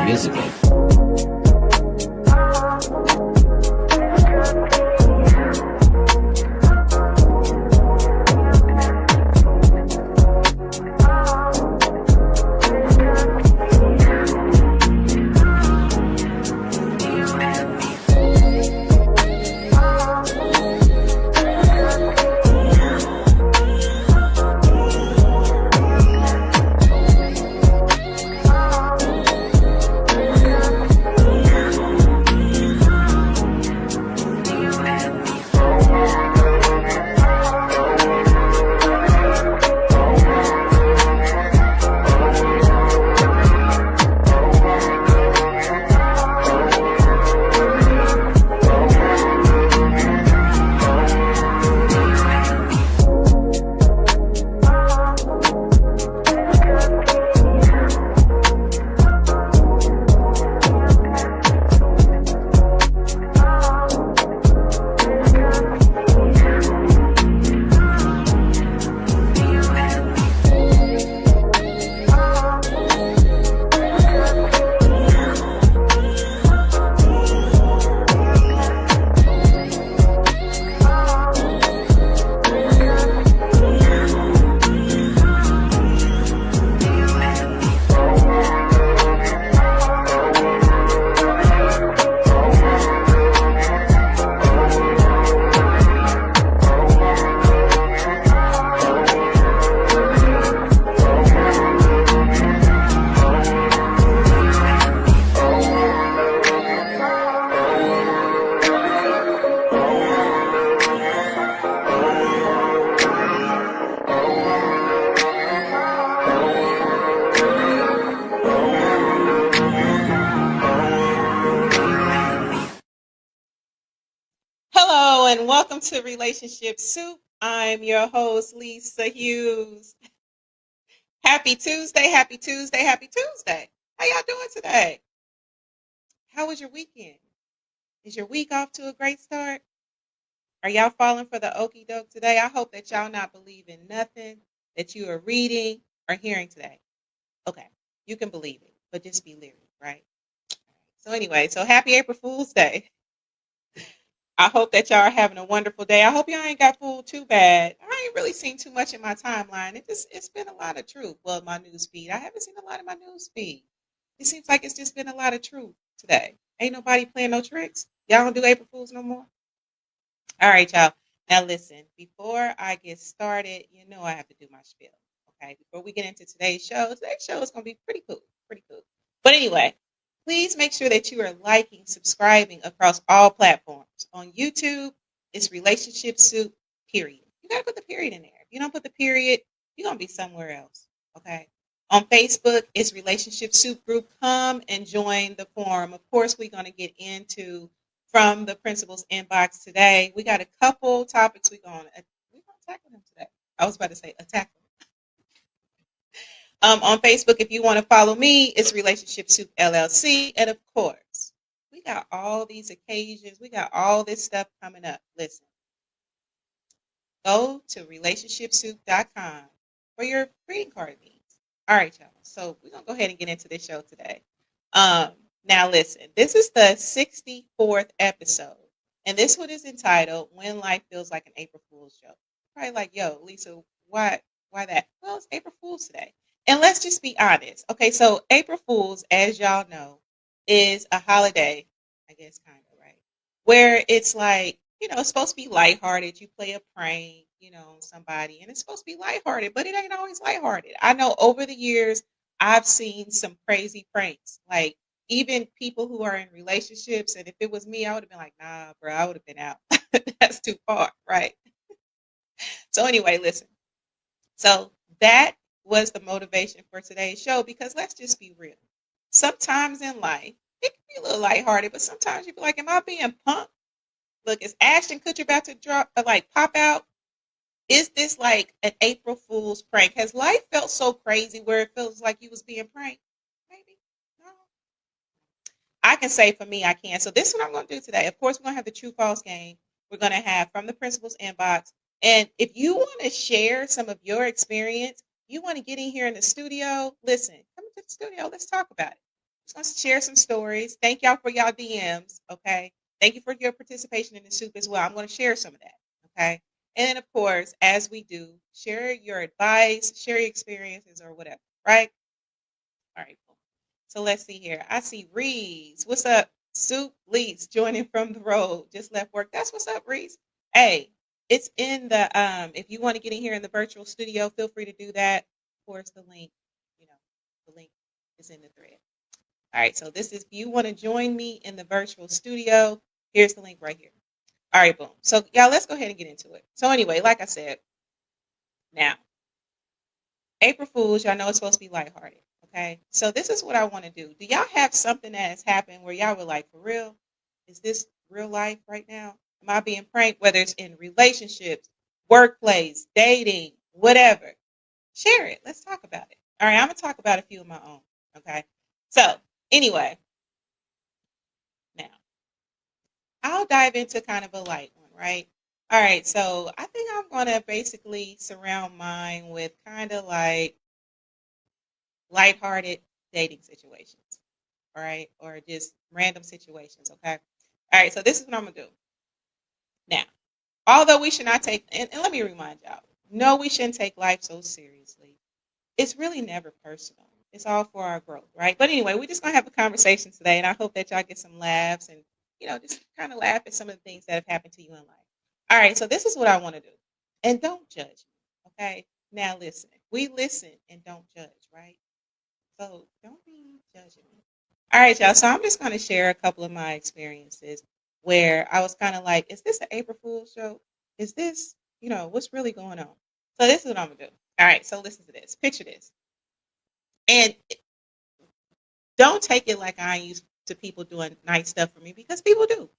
Music. Hello and welcome to Relationship Soup. I'm your host, Lisa Hughes. Happy Tuesday, happy Tuesday, happy Tuesday. How y'all doing today? How was your weekend? Is your week off to a great start? Are y'all falling for the okie doke today? I hope that y'all not believing nothing that you are reading or hearing today. Okay, you can believe it, but just be leery, right? So anyway, so happy April Fool's Day. I hope that y'all are having a wonderful day. I hope y'all ain't got fooled too bad. I ain't really seen too much in my timeline. It's been a lot of truth. Well, my news feed. I haven't seen a lot in my news feed. It seems like it's just been a lot of truth today. Ain't nobody playing no tricks. Y'all don't do April Fools no more. All right, y'all. Now listen, before I get started, you know I have to do my spiel. Okay. Before we get into today's show is gonna be pretty cool. Pretty cool. But anyway, please make sure that you are liking, subscribing across all platforms. On YouTube, it's Relationship Soup, period. You got to put the period in there. If you don't put the period, you're going to be somewhere else. Okay. On Facebook, it's Relationship Soup Group. Come and join the forum. Of course, we're going to get into from the principal's inbox today. We got a couple topics we're going to tackle them today. I was about to say attack them. On Facebook, if you want to follow me, it's Relationship Soup LLC. And of course, we got all these occasions. We got all this stuff coming up. Listen, go to relationshipsoup.com for your greeting card needs. All right, y'all. So we're going to go ahead and get into this show today. Now, listen, this is the 64th episode. And this one is entitled When Life Feels Like an April Fool's Joke. Probably like, yo, Lisa, why that? Well, it's April Fool's today. And let's just be honest. Okay, so April Fool's, as y'all know, is a holiday, I guess, kind of, right? Where it's like, it's supposed to be lighthearted. You play a prank, on somebody, and it's supposed to be lighthearted, but it ain't always lighthearted. I know over the years, I've seen some crazy pranks. Like, even people who are in relationships, and if it was me, I would have been like, nah, bro, I would have been out. That's too far, right? So anyway, listen. So that was the motivation for today's show because let's just be real. Sometimes in life, it can be a little lighthearted, but sometimes you be like, am I being punked? Look, is Ashton Kutcher about to pop out? Is this like an April Fool's prank? Has life felt so crazy where it feels like you was being pranked? Maybe. No. I can say for me, I can. So this is what I'm going to do today. Of course, we're going to have the true false game. We're going to have from the principal's inbox. And if you want to share some of your experience, You want to get in here in the studio? Listen, come to the studio. Let's talk about it. Just going to share some stories. Thank y'all for y'all DMs. Okay. Thank you for your participation in the soup as well. I'm going to share some of that. Okay. And then, of course, as we do, share your advice, share your experiences or whatever. Right. All right. Cool. So let's see here. I see Reese. What's up? Soup Lease joining from the road. Just left work. That's what's up, Reese. Hey, it's in the if you want to get in here in the virtual studio, feel free to do that. Of course, the link, you know, the link is in the thread. All right, so this is if you want to join me in the virtual studio, here's the link right here. All right, boom. So y'all, let's go ahead and get into it. So anyway, like I said, now April Fools, y'all know it's supposed to be lighthearted. Okay. So this is what I want to do. Do y'all have something that has happened where y'all were like, for real? Is this real life right now? Am I being pranked? Whether it's in relationships, workplace, dating, whatever. Share it. Let's talk about it. All right, I'm gonna talk about a few of my own. Okay. So anyway, now I'll dive into kind of a light one, right? All right, so I think I'm gonna basically surround mine with kind of like lighthearted dating situations, all right, or just random situations, okay? All right, so this is what I'm gonna do. Now, although we should not take, and let me remind y'all, no, we shouldn't take life so seriously. It's really never personal. It's all for our growth, right? But anyway, we're just gonna have a conversation today, and I hope that y'all get some laughs and just kind of laugh at some of the things that have happened to you in life. All right, so this is what I want to do, and don't judge me, okay? Now listen, we listen and don't judge, right? So don't be judging me. All right, y'all. So I'm just going to share a couple of my experiences where I was kind of like, is this an April Fool's joke? Is this, what's really going on? So this is what I'm going to do. All right. So listen to this. Picture this. And don't take it like I used to people doing nice stuff for me because people do.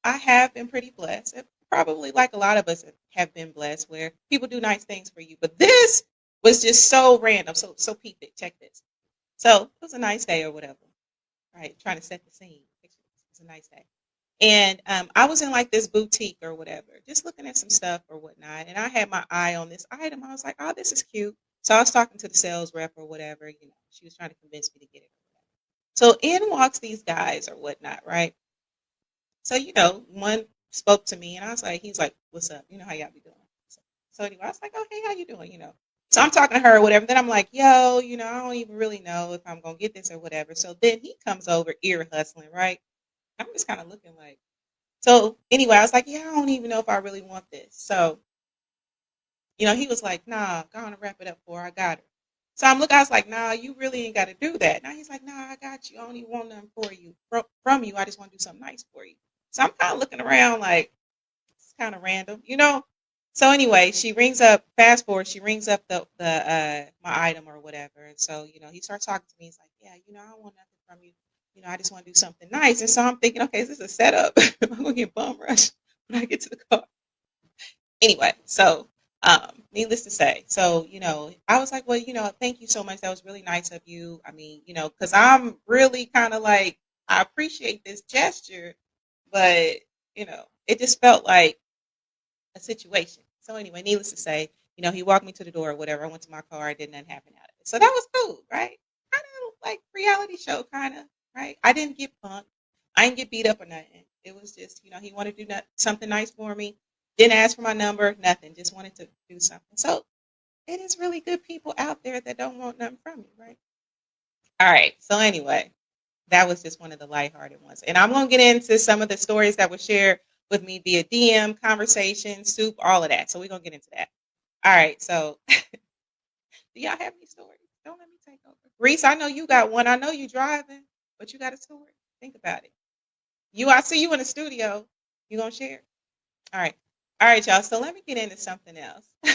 I have been pretty blessed. And probably like a lot of us have been blessed where people do nice things for you. But this was just so random. So peep it. Check this. So it was a nice day or whatever, right? Trying to set the scene. It was a nice day. And I was in like this boutique or whatever, just looking at some stuff or whatnot. And I had my eye on this item. I was like, oh, this is cute. So I was talking to the sales rep or whatever, she was trying to convince me to get it. So in walks these guys or whatnot, right? So, one spoke to me and I was like, he's like, what's up? You know how y'all be doing? So anyway, I was like, oh, hey, how you doing? So I'm talking to her or whatever. Then I'm like, yo, I don't even really know if I'm going to get this or whatever. So then he comes over ear hustling, right? I'm just kind of looking like, so anyway, I was like, yeah, I don't even know if I really want this. So, he was like, nah, go on and wrap it up for her. I got her. So I was like, nah, you really ain't got to do that. Now he's like, nah, I got you. I don't even want nothing for you, from you. I just want to do something nice for you. So I'm kind of looking around like, it's kind of random. So anyway, she rings up. Fast forward, she rings up the my item or whatever, and so he starts talking to me. He's like, "Yeah, I don't want nothing from you. I just want to do something nice." And so I'm thinking, okay, is this a setup? I'm gonna get bum rushed when I get to the car. Anyway, so needless to say, so I was like, well, thank you so much. That was really nice of you. I mean, because I'm really kind of like I appreciate this gesture, but it just felt like a situation. So anyway, needless to say, he walked me to the door or whatever. I went to my car. I didn't happen out of it. So that was cool, right? Kind of like reality show, kind of, right? I didn't get punked. I didn't get beat up or nothing. It was just, he wanted to do something nice for me. Didn't ask for my number, nothing. Just wanted to do something. So it is really good people out there that don't want nothing from you, right? All right. So anyway, that was just one of the lighthearted ones. And I'm going to get into some of the stories that were shared with me via DM, conversation, soup, all of that. So we're going to get into that. All right. So do y'all have any stories? Don't let me take over. Reese, I know you got one. I know you driving, but you got a story. Think about it. I see you in the studio. You going to share? All right. All right, y'all. So let me get into something else. All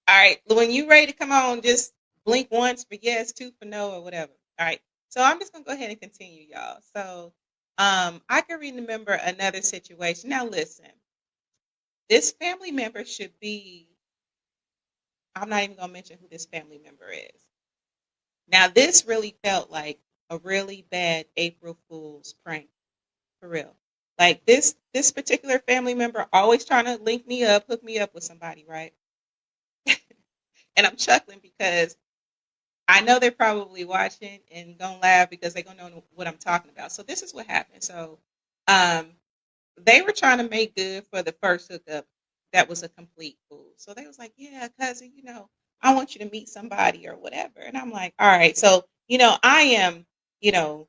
right. When you ready to come on, just blink once for yes, two for no, or whatever. All right. So I'm just gonna go ahead and continue, y'all. So I can remember another situation. Now listen, this family member should be, I'm not even gonna mention who this family member is. Now this really felt like a really bad April Fool's prank. For real. Like this particular family member always trying to link me up, hook me up with somebody, right? And I'm chuckling because I know they're probably watching and gonna laugh because they're gonna know what I'm talking about. So this is what happened. So um, they were trying to make good for the first hookup that was a complete fool. So they was like, "Yeah, cousin, I want you to meet somebody or whatever." And I'm like, "All right." So I am, you know,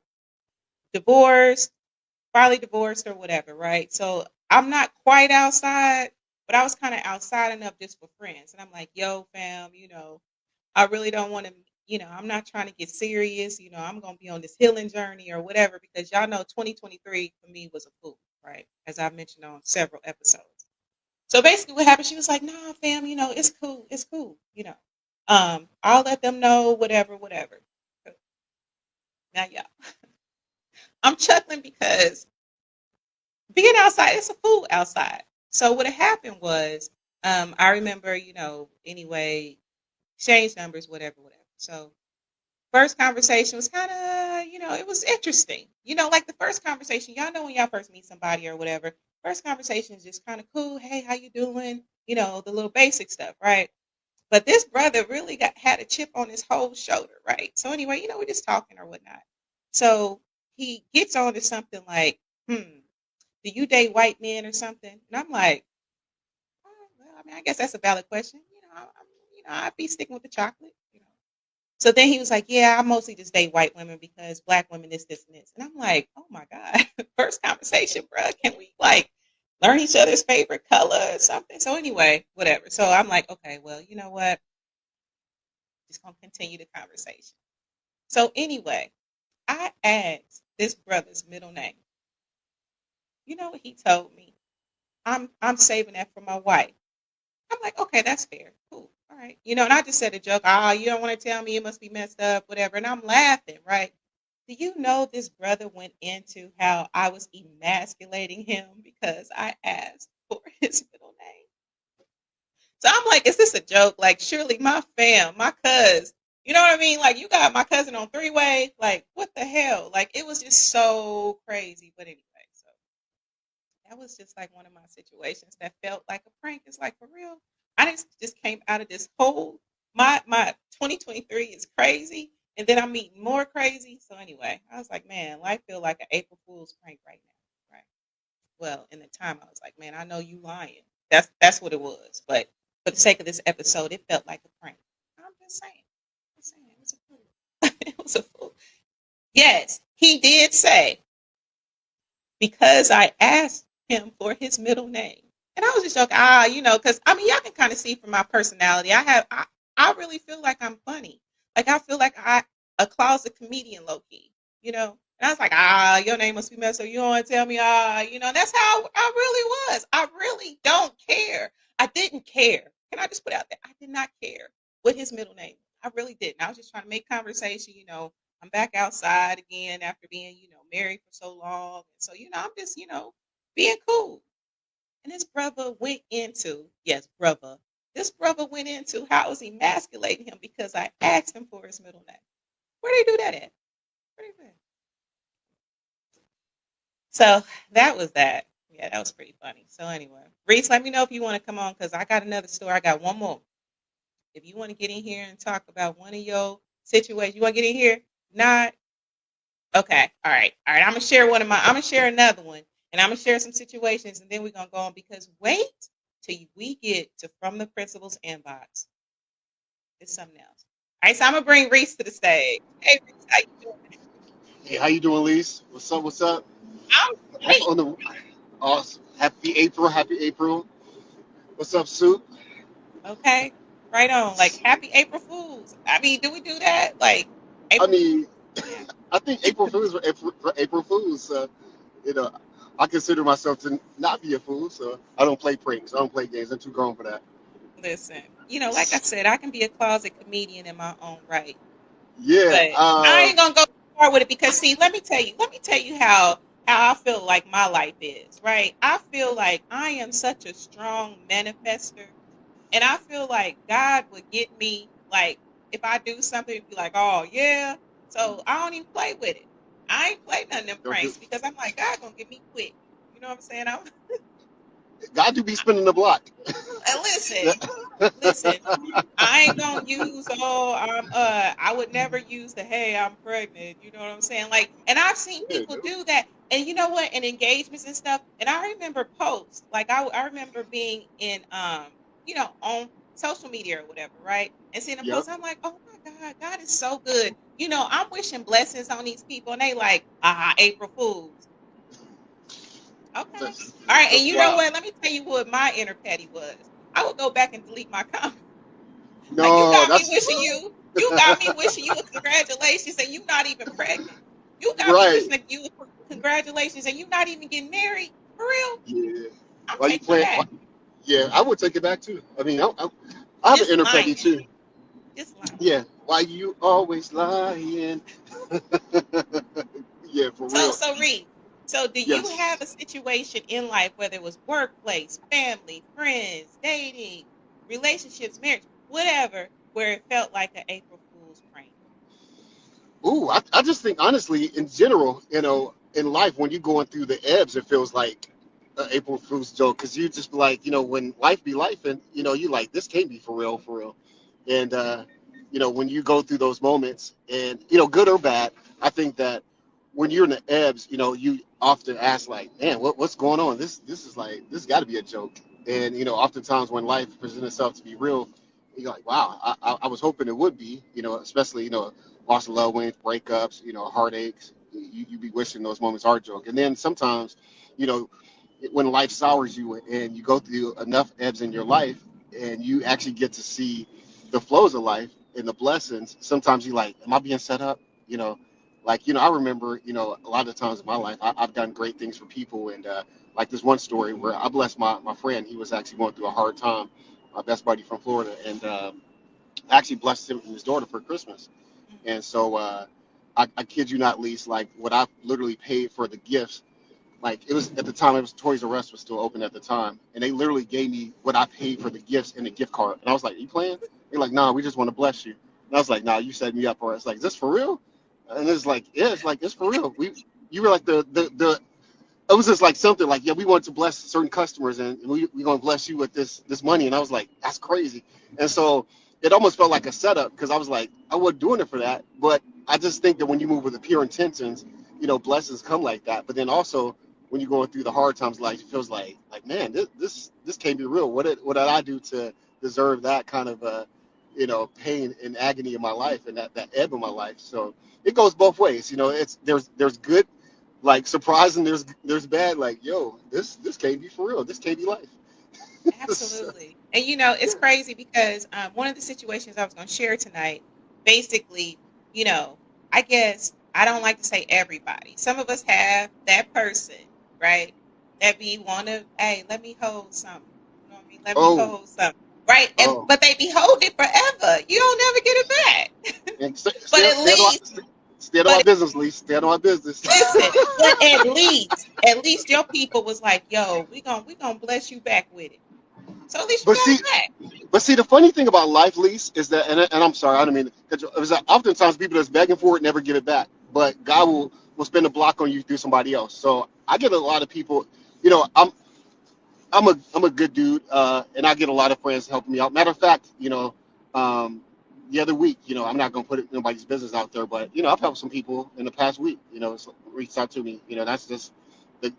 divorced, finally divorced or whatever, right? So I'm not quite outside, but I was kind of outside enough just for friends. And I'm like, "Yo, fam, I really don't want to, I'm not trying to get serious. I'm going to be on this healing journey or whatever because y'all know 2023 for me was a fool, right? As I've mentioned on several episodes. So basically what happened, she was like, nah, fam, it's cool. It's cool. I'll let them know, whatever, whatever. Now, yeah, I'm chuckling because being outside, it's a fool outside. So what had happened was, I remember, anyway, exchange numbers, whatever, whatever. So first conversation was kind of, it was interesting. Like the first conversation, y'all know when y'all first meet somebody or whatever, first conversation is just kind of cool. Hey, how you doing? The little basic stuff, right? But this brother really had a chip on his whole shoulder, right? So anyway, we're just talking or whatnot. So he gets on to something like, do you date white men or something? And I'm like, oh, well, I mean, I guess that's a valid question. I'd be sticking with the chocolate. So then he was like, yeah, I mostly just date white women because black women this, and this. And I'm like, oh my God, first conversation, bro. Can we like learn each other's favorite color or something? So anyway, whatever. So I'm like, okay, well, you know what? Just gonna continue the conversation. So anyway, I asked this brother's middle name. You know what he told me? I'm saving that for my wife. I'm like, okay, that's fair. Cool. All right. And I just said a joke, you don't want to tell me it must be messed up, whatever. And I'm laughing, right? Do you know this brother went into how I was emasculating him because I asked for his middle name? So I'm like, is this a joke? Like, surely my fam, my cuz, you know what I mean? Like, you got my cousin on three-way. Like, what the hell? Like, it was just so crazy. But anyway, so that was just like one of my situations that felt like a prank. It's like, for real. I just came out of this hole. My 2023 is crazy, and then I'm meeting more crazy. So anyway, I was like, man, life feel like an April Fool's prank right now, right? Well, in the time, I was like, man, I know you lying. That's what it was. But for the sake of this episode, it felt like a prank. I'm just saying. It was a fool. It was a fool. Yes, he did say because I asked him for his middle name. And I was just joking, because I mean, y'all can kind of see from my personality. I really feel like I'm funny. Like I feel like I a closet comedian, low key. And I was like, your name must be messed up. You don't want to tell me, that's how I really was. I really don't care. I didn't care. Can I just put out there? I did not care what his middle name was. I really didn't. I was just trying to make conversation. I'm back outside again after being, married for so long. And so, I'm just, being cool. And this brother went into, yes, brother. This brother went into how I was emasculating him because I asked him for his middle name. Where did he do that at? Where did he do that? So that was that. Yeah, that was pretty funny. So anyway, Reese, let me know if you want to come on because I got another story. I got one more. If you want to get in here and talk about one of your situations, you want to get in here? Not okay. All right. All right. I'm gonna share another one, and I'm gonna share some situations, and then we're gonna go on because wait till we get to from the principal's inbox. It's something else. All right. So I'm gonna bring Reese to the stage. Hey, Reese, how you doing? Hey, how you doing, Lise? What's up? What's up? I'm Happy great. on the awesome. Happy April. Happy April. What's up, Soup? Okay. Right on. Like happy April Fools. I mean, do we do that? Like I April Fools? mean, Yeah. I think April Fools for April Fools. You know, I consider myself to not be a fool, so I don't play pranks. I don't play games. I'm too grown for that. Listen, like I said, I can be a closet comedian in my own right. Yeah. But I ain't gonna go too far with it because see, let me tell you how I feel like my life is, right? I feel like I am such a strong manifester, and I feel like God would get me like if I do something, be like, oh yeah. So I don't even play with it. I ain't play none of them Don't do. pranks because I'm like, God gonna get me quick. You know what I'm saying? God do be spinning the block. Listen. Listen, I ain't gonna use I would never use the hey, I'm pregnant. You know what I'm saying? Like, and I've seen Yeah, people dude. do that. And you know what? In engagements and stuff. And I remember posts. Like I remember being in on social media or whatever, right? And seeing a Yep. post, I'm like, oh my God, God is so good. I'm wishing blessings on these people, and they like, April Fools. Okay. That's, All right. And that's you know wild. what? Let me tell you what my inner petty was. I would go back and delete my comments. Like you No, got me that's wishing you a congratulations and you not even pregnant. You got me right. wishing you a congratulations and you not even getting married. For real? Yeah. I'm Why you taking it playing? back. Yeah, I would take it back too. I mean, I have an Just inner lying. petty too. Just lying. Yeah. Why you always lying? Yeah, for So real. so Reed, so do you have Yes. a situation in life, whether it was workplace, family, friends, dating, relationships, marriage, whatever, where it felt like an April Fool's prank? Ooh, I just think honestly, in general, in life, when you're going through the ebbs, it feels like an April Fool's joke because you just be like, when life be life, and you like this can't be for real, and when you go through those moments, and good or bad, I think that when you're in the ebbs, you often ask like, man, what's going on? This is like this got to be a joke, and oftentimes when life presents itself to be real, you're like, wow, I was hoping it would be, especially loss of loved ones, breakups, heartaches. You be wishing those moments are a joke. And then sometimes, you know, when life sours you and you go through enough ebbs in your life and you actually get to see the flows of life and the blessings, sometimes you like, am I being set up? You know, I remember, a lot of times in my life, I've done great things for people. And like this one story where I blessed my friend, he was actually going through a hard time, my best buddy from Florida. And I actually blessed him and his daughter for Christmas. Mhm. And so I kid you not, least like what I literally paid for the gifts. Like it was at the time, it was Toys R Us was still open at the time, and they literally gave me what I paid for the gifts in a gift card. And I was like, "You playing?" They're like, "Nah, we just want to bless you." And I was like, "Nah, you set me up for it." It's like, "Is this for real?" And it's like, "Yeah, it's like it's for real." You were like the it was just like something like, yeah, we want to bless certain customers and we're going to bless you with this money. And I was like, that's crazy. And so it almost felt like a setup because I was like, I wasn't doing it for that. But I just think that when you move with the pure intentions, blessings come like that. But then also when you're going through the hard times, like it feels like man, this can't be real. What did I do to deserve that kind of pain and agony in my life and that ebb in my life? So it goes both ways. It's there's good like surprising, there's bad, like yo, this can't be for real, this can't be life. So, Absolutely. And it's yeah. crazy because one of the situations I was going to share tonight, basically, you know, I guess I don't like to say everybody. Some of us have that person, right? That we want to, hey, let me hold something. You know what I mean? Let me Oh. hold something, right? And Oh. but they be holding it forever. You don't never get it back. And But stay, at stay out of least, my, stay out of my but business, Lee. Stay out of my business. listen, but at least your people was like, yo, we gonna bless you back with it. So at least you but got see it back. but see the funny thing about life, Lease, is that, and I'm sorry, I don't mean it was that oftentimes people that's begging for it never get it back, but God will spend a block on you through somebody else. So I get a lot of people, you know i'm I'm a good dude, and I get a lot of friends helping me out. Matter of fact, um, the other week, I'm not gonna put nobody's business out there, but I've helped some people in the past week. It's reached out to me. That's just the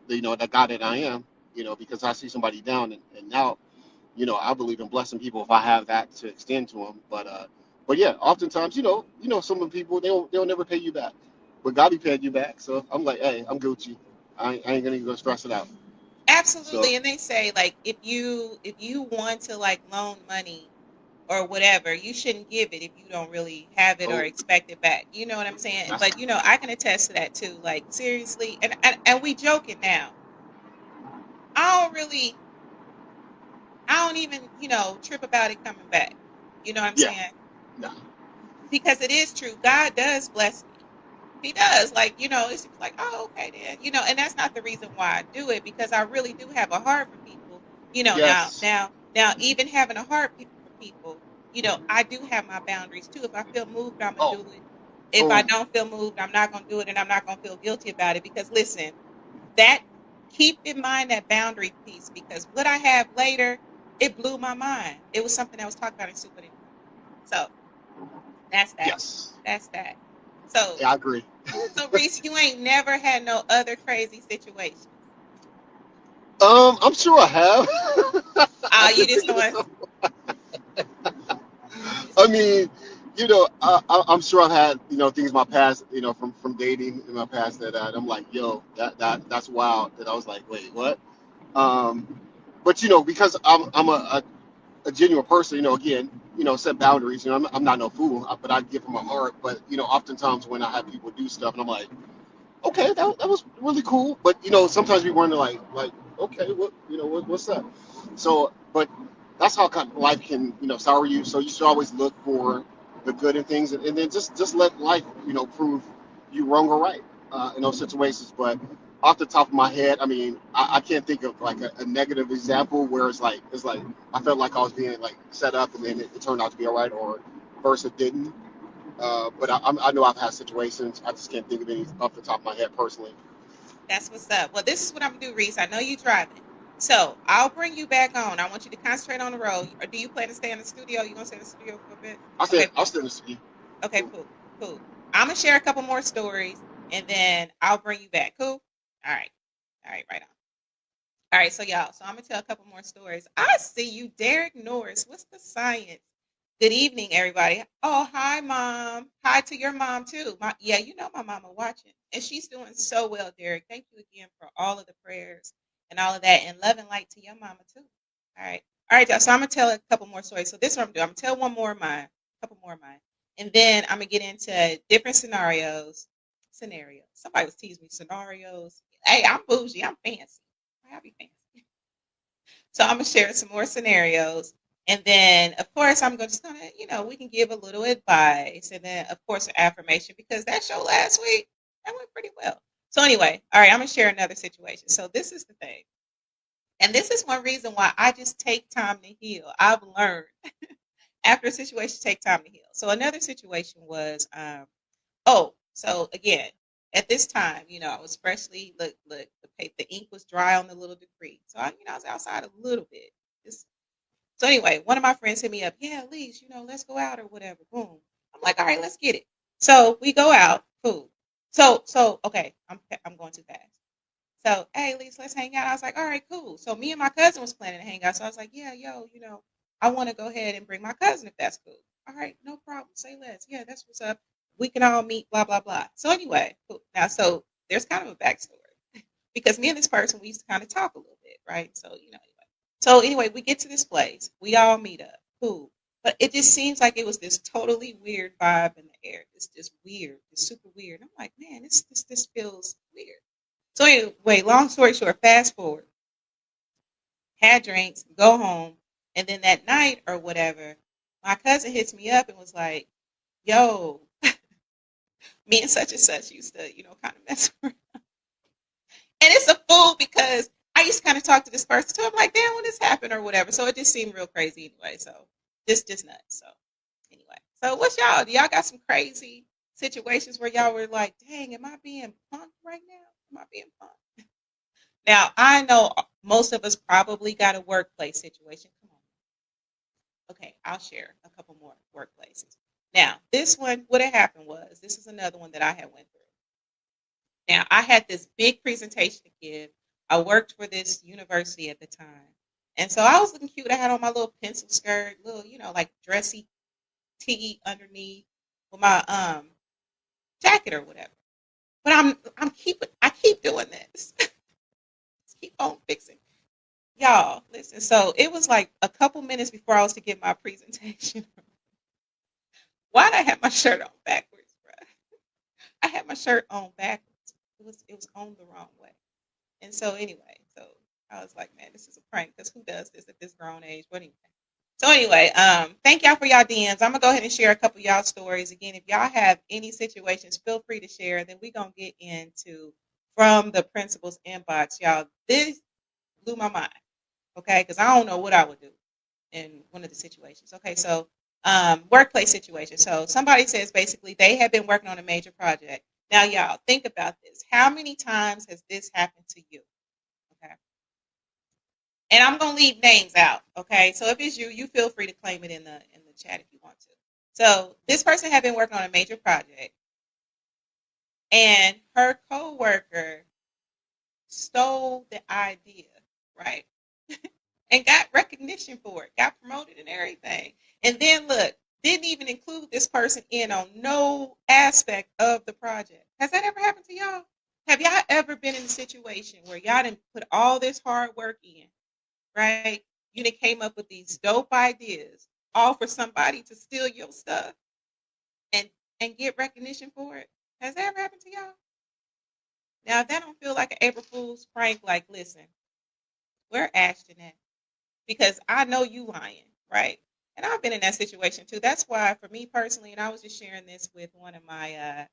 guy that I am. Because I see somebody down, and now, I believe in blessing people if I have that to extend to them. But yeah, oftentimes, some of the people they'll never pay you back, but God be paying you back. So I'm like, hey, I'm Gucci. I ain't gonna even go stress it out. So Absolutely. And they say like if you want to like loan money or whatever, you shouldn't give it if you don't really have it or oh, expect it back. You know what I'm saying? that's But I can attest to that too. Like seriously, and we joking now. I don't really I don't even, trip about it coming back. You know what I'm yeah. saying? No. Because it is true. God does bless me. He does. Like, it's just like, oh, okay then. And that's not the reason why I do it because I really do have a heart for people. Yes. Now even having a heart for people, I do have my boundaries too. If I feel moved, I'm gonna Oh. do it. If I Oh. don't feel moved, I'm not gonna do it and I'm not gonna feel guilty about it because listen, that keep in mind that boundary piece because what I have later, It blew my mind. It was something that was talked about in Super anyway. So that's that. Yes. That's that. So Yeah, I agree. so Reese, you ain't never had no other crazy situations. I'm sure I have. I You can just think of don't. some. You just I don't. mean, I'm sure I've had, things in my past, from dating in my past that I'm like, yo, that's wild. That I was like, wait, what? Um, but because I'm a genuine person, again, set boundaries. I'm not no fool, but I give from my heart. But oftentimes when I have people do stuff, and I'm like, okay, that was really cool. But sometimes we wonder like, okay, what's up? So, but that's how kind of life can sour you. So you should always look for the good in things, and then just let life prove you wrong or right in those situations. But off the top of my head, I mean, I can't think of like a negative example where it's like I felt like I was being like set up, and then it turned out to be all right, or verse it didn't. But I know I've had situations. I just can't think of any off the top of my head personally. That's what's up. Well, this is what I'm gonna do, Reese. I know you driving, so I'll bring you back on. I want you to concentrate on the road. Or do you plan to stay in the studio? You gonna stay in the studio for a bit? I said Okay, I'll still see. okay, cool, cool. I'm gonna share a couple more stories, and then I'll bring you back. Cool. All right, right on. All right, so y'all, so I'm gonna tell a couple more stories. I see you, Derek Norris. What's the science? Good evening, everybody. Oh, hi, mom. Hi to your mom too. Yeah, you know my mama watching, and she's doing so well, Derek. Thank you again for all of the prayers and all of that, and love and light to your mama too. All right, y'all. So I'm gonna tell a couple more stories. So this is what I'm doing. I'm gonna tell one more of mine, a couple more of mine, and then I'm gonna get into different scenarios. Scenarios. Somebody was teasing me scenarios. Hey, I'm bougie. I'm fancy. I be fancy. So I'm gonna share some more scenarios, and then of course I'm just gonna, we can give a little advice, and then of course an affirmation because that show last week that went pretty well. So anyway, all right, I'm gonna share another situation. So this is the thing, and this is one reason why I just take time to heal. I've learned after a situation, take time to heal. So another situation was, oh, so again, at this time, I was freshly look the ink was dry on the little decree. So I was outside a little bit. Just so anyway, one of my friends hit me up. Yeah, Elise, let's go out or whatever. Boom. I'm like, all right, let's get it. So we go out. Cool. So okay, I'm going too fast. So hey, Elise, let's hang out. I was like, all right, cool. So me and my cousin was planning to hang out. So I was like, yeah, yo, I want to go ahead and bring my cousin if that's cool. All right, no problem. Say less. Yeah, that's what's up. We can all meet. Blah blah blah. So anyway, cool. Now so there's kind of a backstory because me and this person we used to kind of talk a little bit, right? So anyway. So anyway, we get to this place. We all meet up. Cool. But it just seems like it was this totally weird vibe in the air. It's just weird. It's super weird. I'm like, man, this feels weird. So anyway, long story short, fast forward, had drinks, go home, and then that night or whatever, my cousin hits me up and was like, "Yo, me and such used to, kind of mess around." And it's a fool because I used to kind of talk to this person too. I'm like, "Damn, when this happened or whatever." So it just seemed real crazy anyway. So just nuts. So anyway, so what's y'all? Do y'all got some crazy situations where y'all were like, "Dang, am I being punked right now? Am I being punked?" Now, I know most of us probably got a workplace situation. Come on. Okay, I'll share a couple more workplaces. Now, this one, what had happened was, this is another one that I had went through. Now, I had this big presentation to give. I worked for this university at the time. And so I was looking cute. I had on my little pencil skirt, little, like dressy tee underneath with my jacket or whatever. But I keep doing this. Just keep on fixing. Y'all, listen. So it was like a couple minutes before I was to give my presentation. Why'd I have my shirt on backwards, bruh? I had my shirt on backwards. It was on the wrong way. And so anyway, so I was like, man, this is a prank because who does this at this grown age? But anyway. So anyway, thank y'all for y'all DMs. I'm gonna go ahead and share a couple of y'all stories. Again, if y'all have any situations, feel free to share. Then we're gonna get into from the principal's inbox. Y'all, this blew my mind. Okay, because I don't know what I would do in one of the situations. Okay, so workplace situation. So somebody says basically they have been working on a major project. Now, y'all, think about this. How many times has this happened to you? Okay, And I'm gonna leave names out. Okay, so if it's you, you feel free to claim it in the chat if you want to. So this person had been working on a major project, and her coworker stole the idea, right? And got recognition for it, got promoted and everything. And then look, didn't even include this person in on no aspect of the project. Has that ever happened to y'all? Have y'all ever been in a situation where y'all didn't put all this hard work in, right? You done came up with these dope ideas, all for somebody to steal your stuff and get recognition for it? Has that ever happened to y'all? Now, if that don't feel like an April Fool's prank, like, listen, where Ashton at? Because I know you lying, right? And I've been in that situation too. That's why, for me personally, and I was just sharing this with one of my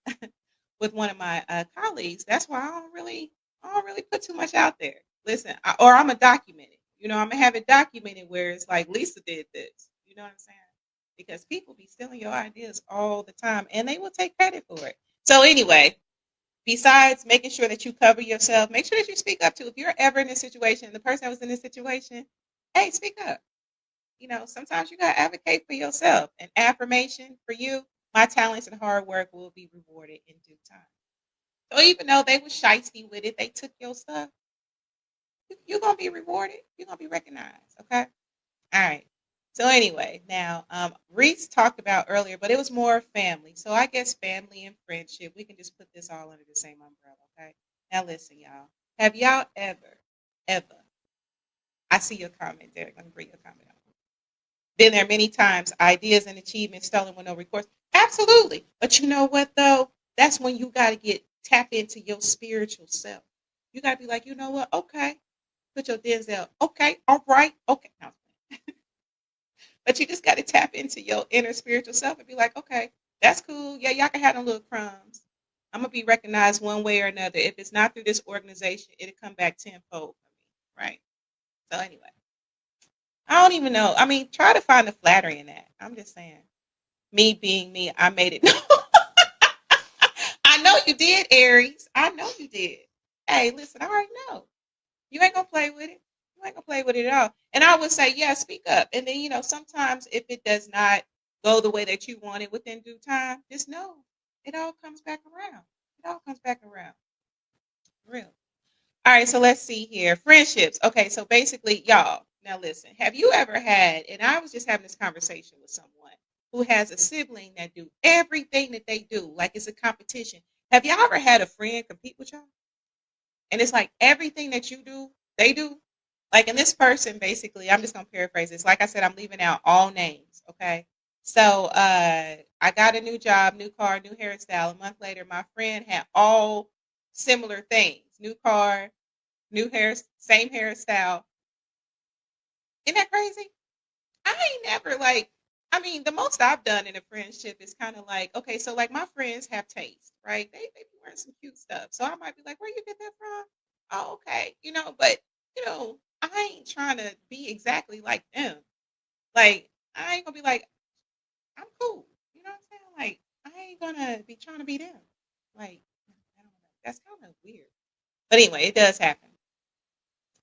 with one of my colleagues. That's why I don't really put too much out there. Listen, or I'm gonna document it. You know, I'm gonna have it documented where it's like Lisa did this. You know what I'm saying? Because people be stealing your ideas all the time, and they will take credit for it. So anyway, besides making sure that you cover yourself, make sure that you speak up too. If you're ever in this situation, the person that was in this situation, hey, speak up. You know, sometimes you gotta advocate for yourself. And affirmation for you, my talents and hard work will be rewarded in due time. So even though they were shiesty with it, they took your stuff. You're gonna be rewarded. You're gonna be recognized. Okay. All right. So anyway, now Reese talked about earlier, but it was more family. So I guess family and friendship, we can just put this all under the same umbrella. Okay. Now listen, y'all. Have y'all ever? I see your comment, Derek. Let me bring your comment up. Been there many times, ideas and achievements stolen with no recourse. Absolutely. But you know what though? That's when you gotta get tap into your spiritual self. You gotta be like, you know what? Okay. Put your Denzel. Okay, all right, okay. No. But you just gotta tap into your inner spiritual self and be like, okay, that's cool. Yeah, y'all can have them little crumbs. I'm gonna be recognized one way or another. If it's not through this organization, it'll come back tenfold for me. Right. So anyway. I don't even know. I mean, try to find the flattery in that. I'm just saying. Me being me, I made it. I know you did, Aries. I know you did. Hey, listen, I already know. You ain't gonna play with it. You ain't gonna play with it at all. And I would say, yeah, speak up. And then, sometimes if it does not go the way that you want it within due time, just know it all comes back around. It all comes back around. For real. All right, so let's see here. Friendships. Okay, so basically, y'all, now listen. Have you ever had, and I was just having this conversation with someone who has a sibling that do everything that they do, like it's a competition. Have y'all ever had a friend compete with y'all? And it's like everything that you do, they do. Like, in this person, basically, I'm just gonna paraphrase this. Like I said, I'm leaving out all names. Okay. So I got a new job, new car, new hairstyle. A month later, my friend had all similar things. New car, new hair, same hairstyle. Isn't that crazy? I ain't never like. I mean, the most I've done in a friendship is kind of like, okay, so like my friends have taste, right? They be wearing some cute stuff, so I might be like, where you get that from? Oh, okay, but I ain't trying to be exactly like them. Like, I ain't gonna be like, I'm cool. You know what I'm saying? Like, I ain't gonna be trying to be them. Like, I don't know. That's kind of weird. But anyway, it does happen.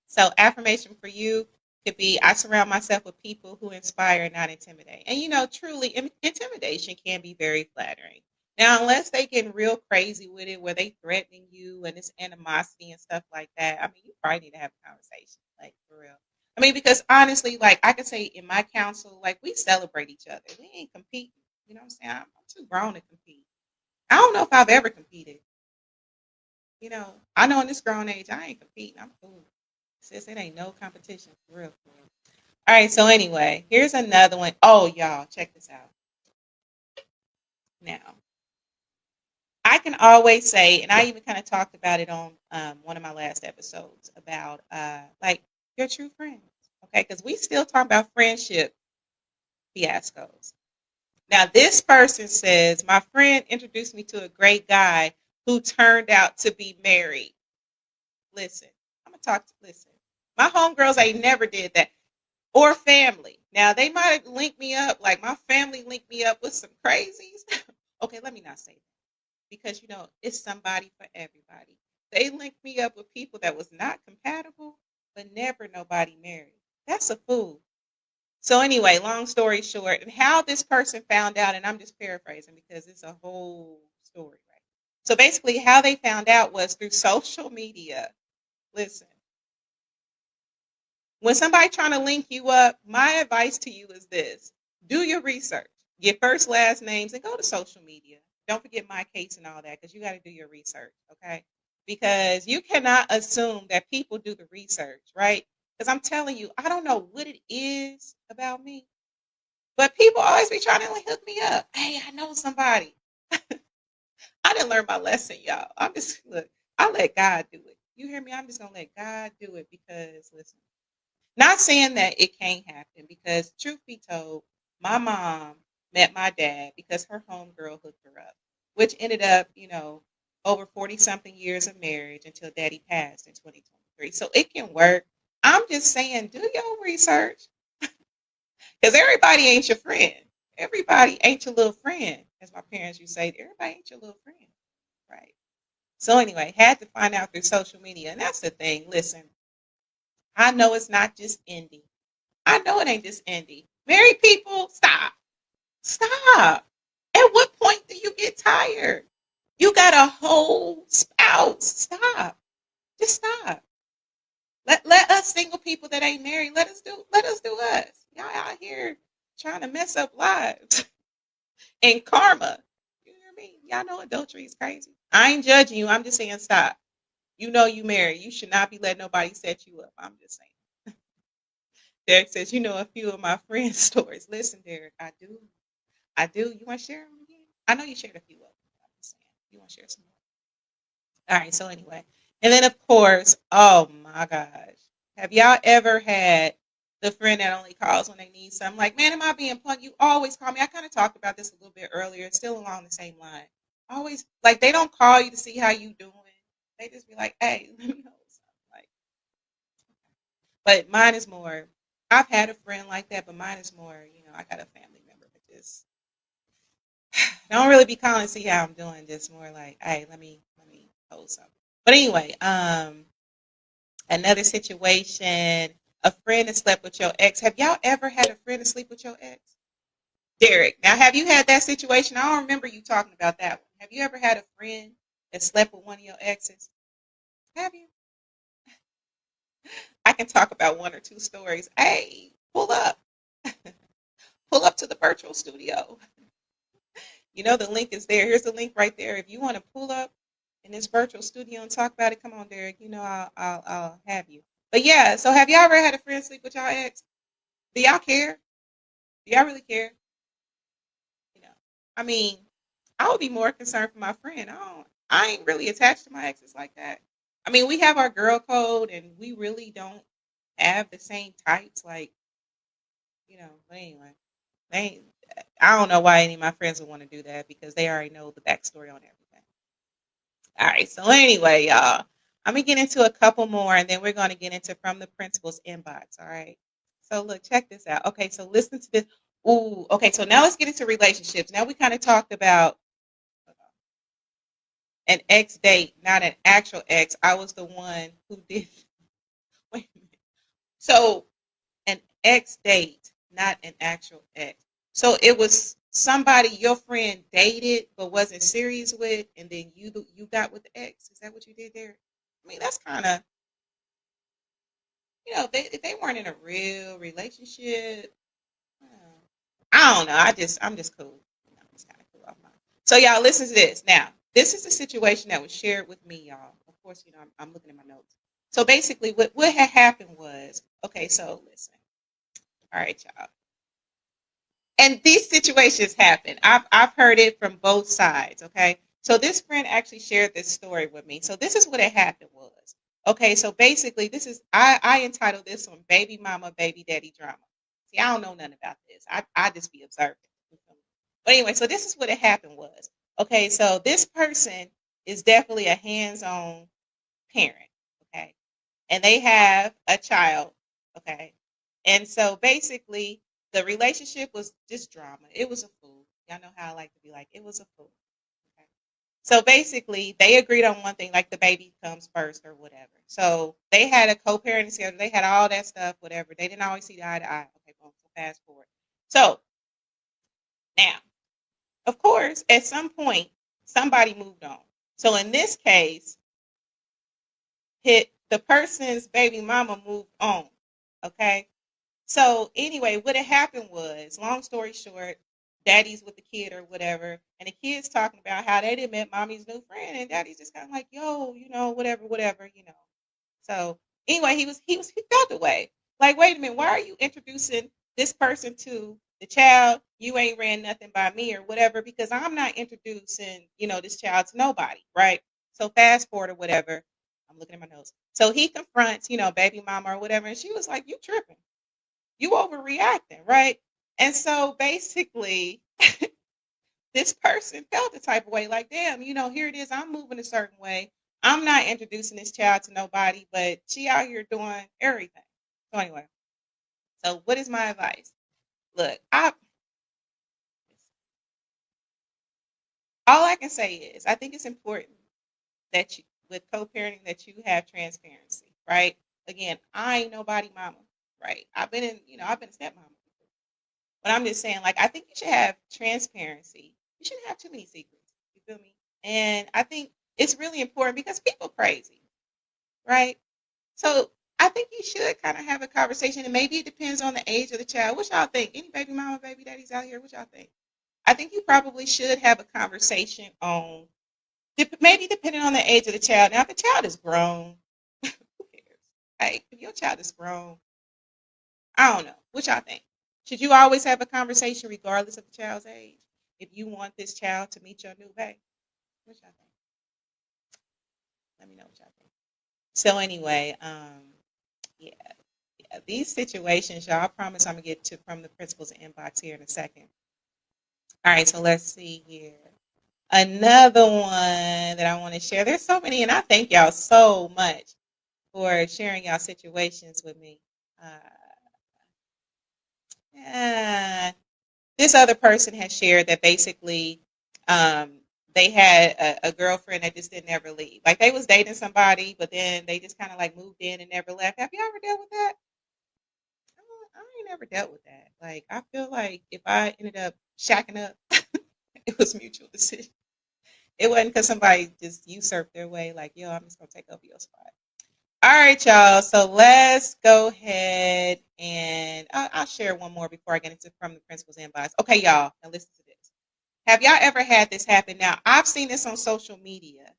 So affirmation for you could be I surround myself with people who inspire and not intimidate. And truly intimidation can be very flattering. Now, unless they get real crazy with it where they threatening you and it's animosity and stuff like that, I mean, you probably need to have a conversation, like for real. I mean, because honestly, like I could say in my council, like we celebrate each other. We ain't competing. You know what I'm saying? I'm too grown to compete. I don't know if I've ever competed. I know in this grown age, I ain't competing. I'm cool. Sis, it ain't no competition for real, for real. All right, so anyway, here's another one. Oh, y'all, check this out. Now, I can always say, and I even kind of talked about it on one of my last episodes about like your true friends, okay? Because we still talk about friendship fiascos. Now, this person says, my friend introduced me to a great guy who turned out to be married. Listen, I'm gonna listen. My homegirls ain't never did that. Or family. Now they might have linked me up, like my family linked me up with some crazies. Okay, let me not say that because it's somebody for everybody. They linked me up with people that was not compatible. but never nobody married. That's a fool. So anyway, long story short, and how this person found out, and I'm just paraphrasing because it's a whole story, right? So basically, how they found out was through social media. Listen, when somebody trying to link you up, my advice to you is this: do your research, get first, last names, and go to social media. Don't forget my case and all that because you got to do your research, okay? Because you cannot assume that people do the research, right? Because I'm telling you, I don't know what it is about me, but people always be trying to like hook me up. Hey, I know somebody. I didn't learn my lesson, y'all. I'm just look. I let God do it. You hear me? I'm just gonna let God do it because listen. Not saying that it can't happen because truth be told, my mom met my dad because her homegirl hooked her up, which ended up, over 40 something years of marriage until daddy passed in 2023. So it can work. I'm just saying, do your research because everybody ain't your friend. Everybody ain't your little friend, as my parents used to say. Everybody ain't your little friend, right? So anyway, had to find out through social media, and that's the thing. Listen, I know it's not just indie. I know it ain't just indie. Married people, stop. Stop. At what point do you get tired? You got a whole spouse. Stop. Just stop. Let us single people that ain't married, let us do us. Y'all out here trying to mess up lives and karma. You hear me? Y'all know adultery is crazy. I ain't judging you. I'm just saying stop. You know you married. You should not be letting nobody set you up. I'm just saying. Derek says, a few of my friends' stories. Listen, Derek, I do. I do. You want to share them again? I know you shared a few of them. I'm just saying. You want to share some more? All right. So anyway, and then of course, oh my gosh, have y'all ever had the friend that only calls when they need something? Like, man, am I being punked? You always call me. I kind of talked about this a little bit earlier. It's still along the same line. Always like they don't call you to see how you doing. They just be like, hey, let me know something. Like, but mine is more. I've had a friend like that, but mine is more. I got a family member that just don't really be calling to see how I'm doing. Just more like, hey, let me hold something. But anyway, another situation, a friend that slept with your ex. Have y'all ever had a friend to sleep with your ex? Derek, now have you had that situation? I don't remember you talking about that one. Have you ever had a friend that slept with one of your exes? Have you? I can talk about one or two stories. Hey, pull up. Pull up to the virtual studio. The link is there. Here's the link right there. If you want to pull up in this virtual studio and talk about it, come on, Derek. I'll have you. But yeah, so have y'all ever had a friend sleep with y'all ex? Do y'all care? Do y'all really care? You know, I mean, I would be more concerned for my friend. I ain't really attached to my exes like that. I mean, we have our girl code, and we really don't have the same types. Like, but anyway, they ain't, I don't know why any of my friends would want to do that because they already know the backstory on everything. All right. So anyway, y'all, I'm gonna get into a couple more, and then we're gonna get into from the principal's inbox. All right. So look, check this out. Okay. So listen to this. Ooh. Okay. So now let's get into relationships. Now we kind of talked about an ex date, not an actual ex. I was the one who did. Wait a minute. So an ex date, not an actual ex. So it was somebody your friend dated but wasn't serious with, and then you got with the ex. Is that what you did there? I mean, that's kind of they weren't in a real relationship. I don't know. I'm just cool. It's kind of cool off mine. So y'all listen to this. Now, this is a situation that was shared with me, y'all. Of course, I'm looking at my notes. So basically, what had happened was okay. So listen. All right, y'all. And these situations happen. I've heard it from both sides. Okay. So this friend actually shared this story with me. So this is what had happened was. Okay, so basically this is I entitled this one Baby Mama, Baby Daddy Drama. See, I don't know nothing about this. I just be observing. But anyway, so this is what had happened was. Okay, so this person is definitely a hands-on parent. Okay. And they have a child. Okay. And so basically the relationship was just drama. It was a fool. Y'all know how I like to be like, it was a fool. Okay. So basically, they agreed on one thing, like the baby comes first or whatever. So they had a co-parenting schedule. They had all that stuff, whatever. They didn't always see eye to eye. Okay, boom. So fast forward. So now, of course, at some point, somebody moved on. So in this case, the person's baby mama moved on. Okay. So anyway, what had happened was, long story short, daddy's with the kid or whatever, and the kid's talking about how they didn't met mommy's new friend, and daddy's just kind of like, yo, whatever, whatever. So anyway, he felt the way. Like, wait a minute, why are you introducing this person to the child? You ain't ran nothing by me or whatever, because I'm not introducing, this child to nobody, right? So fast forward or whatever. I'm looking at my notes. So he confronts, baby mama or whatever, and she was like, you tripping. You overreacting, right? And so basically, this person felt the type of way, like, damn, here it is. I'm moving a certain way. I'm not introducing this child to nobody, but she out here doing everything. So anyway, so what is my advice? Look, all I can say is I think it's important that you, with co-parenting, that you have transparency, right? Again, I ain't nobody mama, right? I've been a stepmama. But I'm just saying, like, I think you should have transparency. You shouldn't have too many secrets. You feel me? And I think it's really important because people crazy, right? So I think you should kind of have a conversation, and maybe it depends on the age of the child. What y'all think? Any baby mama, baby daddies out here? What y'all think? I think you probably should have a conversation on maybe depending on the age of the child. Now, if the child is grown, who cares? Like, if your child is grown, I don't know. What y'all think? Should you always have a conversation regardless of the child's age? If you want this child to meet your new baby? What y'all think? Let me know what y'all think. So anyway, yeah, these situations, y'all, I promise I'm gonna get to from the principal's inbox here in a second. All right, so let's see here. Another one that I want to share. There's so many, and I thank y'all so much for sharing y'all situations with me. Yeah. This other person has shared that basically they had a girlfriend that just didn't ever leave. Like, they was dating somebody, but then they just kind of like moved in and never left. Have you ever dealt with that? I ain't never dealt with that. Like, I feel like if I ended up shacking up, it was mutual decision. It wasn't because somebody just usurped their way. Like, yo, I'm just gonna take over your spot. All right, y'all. So let's go ahead and I'll share one more before I get into from the principal's inbox. Okay, y'all. Now listen to this. Have y'all ever had this happen? Now, I've seen this on social media.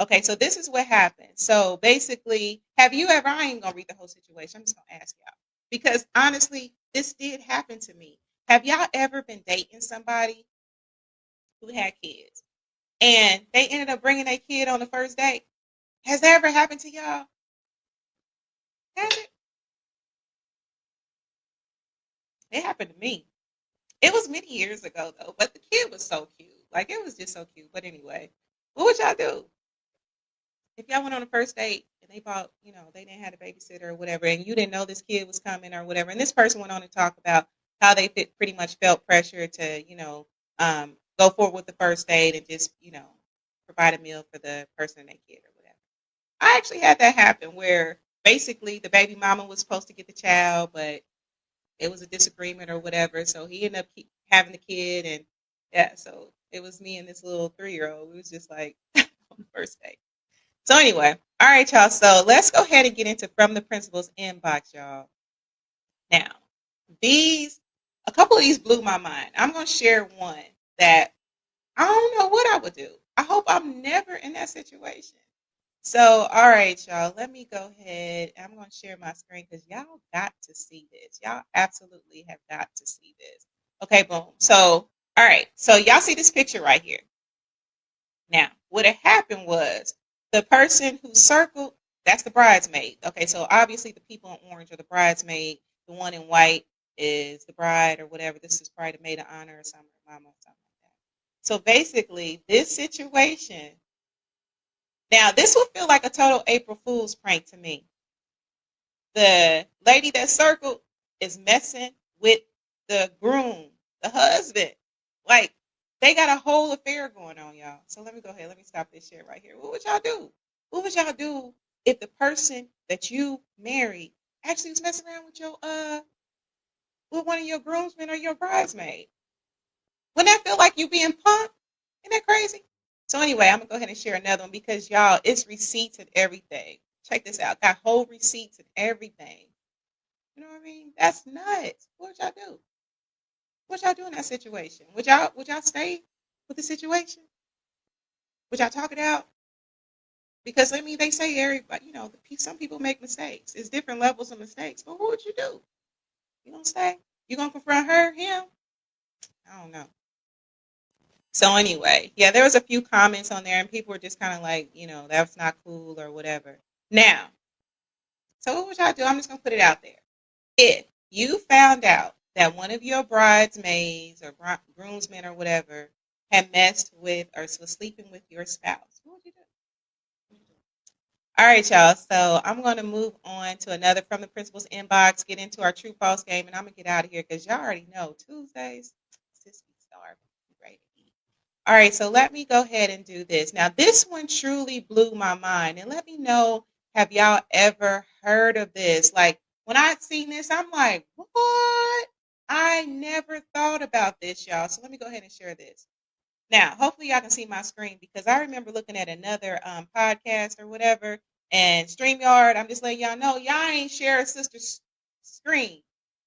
Okay, so this is what happened. So basically, have you ever, I ain't gonna read the whole situation. I'm just gonna ask y'all. Because honestly, this did happen to me. Have y'all ever been dating somebody who had kids and they ended up bringing their kid on the first date? Has that ever happened to y'all? Has it? It happened to me. It was many years ago though, but the kid was so cute. Like, it was just so cute. But anyway, what would y'all do if y'all went on a first date and they bought, they didn't have a babysitter or whatever, and you didn't know this kid was coming or whatever, and this person went on to talk about how they pretty much felt pressure to, go forward with the first date and just, provide a meal for the person and their kid or whatever. I actually had that happen where basically the baby mama was supposed to get the child, but it was a disagreement or whatever. So he ended up having the kid, and yeah, so it was me and this little 3-year-old. It was just like on the first date. So anyway, all right, y'all. So let's go ahead and get into from the principal's inbox, y'all. Now, a couple of these blew my mind. I'm gonna share one that I don't know what I would do. I hope I'm never in that situation. So, all right, y'all, let me go ahead. I'm going to share my screen because y'all got to see this. Y'all absolutely have got to see this. Okay, boom. So, all right. So, y'all see this picture right here. Now, what had happened was the person who circled, that's the bridesmaid. Okay, so obviously the people in orange are the bridesmaid. The one in white is the bride or whatever. This is probably the maid of honor or something, mama or something like that. So, basically, this situation. Now, this would feel like a total April Fool's prank to me. The lady that circled is messing with the groom, the husband. Like, They got a whole affair going on, y'all. So let me go ahead. Let me stop this share right here. What would y'all do? What would y'all do if the person that you married actually was messing around with your with one of your groomsmen or your bridesmaid? Wouldn't that feel like you being punked? Isn't that crazy? So anyway, I'm gonna go ahead and share another one because y'all, it's receipts and everything. Check this out. Got whole receipts and everything. You know what I mean? That's nuts. What would y'all do? What y'all do in that situation? Would y'all stay with the situation? Would y'all talk it out? Because I mean, they say everybody, some people make mistakes. It's different levels of mistakes. But what would you do? You gonna stay? You gonna confront her, him? I don't know. So anyway, yeah, there was a few comments on there, and people were just kind of like, that's not cool or whatever. Now, so what would y'all do? I'm just gonna put it out there. If you found out that one of your bridesmaids or groomsmen or whatever had messed with or was sleeping with your spouse, what would you do? All right, y'all. So I'm going to move on to another from the principal's inbox, get into our true false game, and I'm going to get out of here because y'all already know Tuesdays, sis be starving, ready to eat. All right, so let me go ahead and do this. Now, this one truly blew my mind. And let me know, have y'all ever heard of this? Like, when I seen this, I'm like, what? I never thought about this, y'all. So let me go ahead and share this. Now, hopefully y'all can see my screen because I remember looking at another podcast or whatever, and StreamYard, I'm just letting y'all know, y'all ain't share a sister's screen.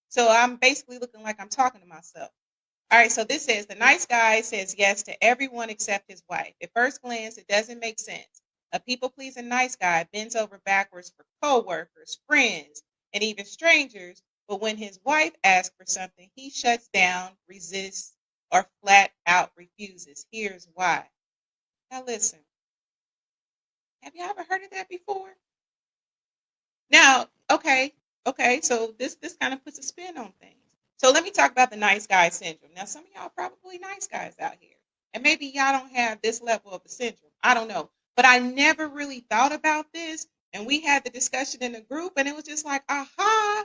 So I'm basically looking like I'm talking to myself. All right, so this says, the nice guy says yes to everyone except his wife. At first glance, it doesn't make sense. A people-pleasing nice guy bends over backwards for coworkers, friends, and even strangers, but when his wife asks for something, he shuts down, resists, or flat out refuses. Here's why. Now listen, have you ever heard of that before? Now, okay, so this kind of puts a spin on things. So let me talk about the nice guy syndrome. Now, some of y'all are probably nice guys out here, and maybe y'all don't have this level of the syndrome. I don't know, but I never really thought about this, and we had the discussion in the group, and it was just like, aha,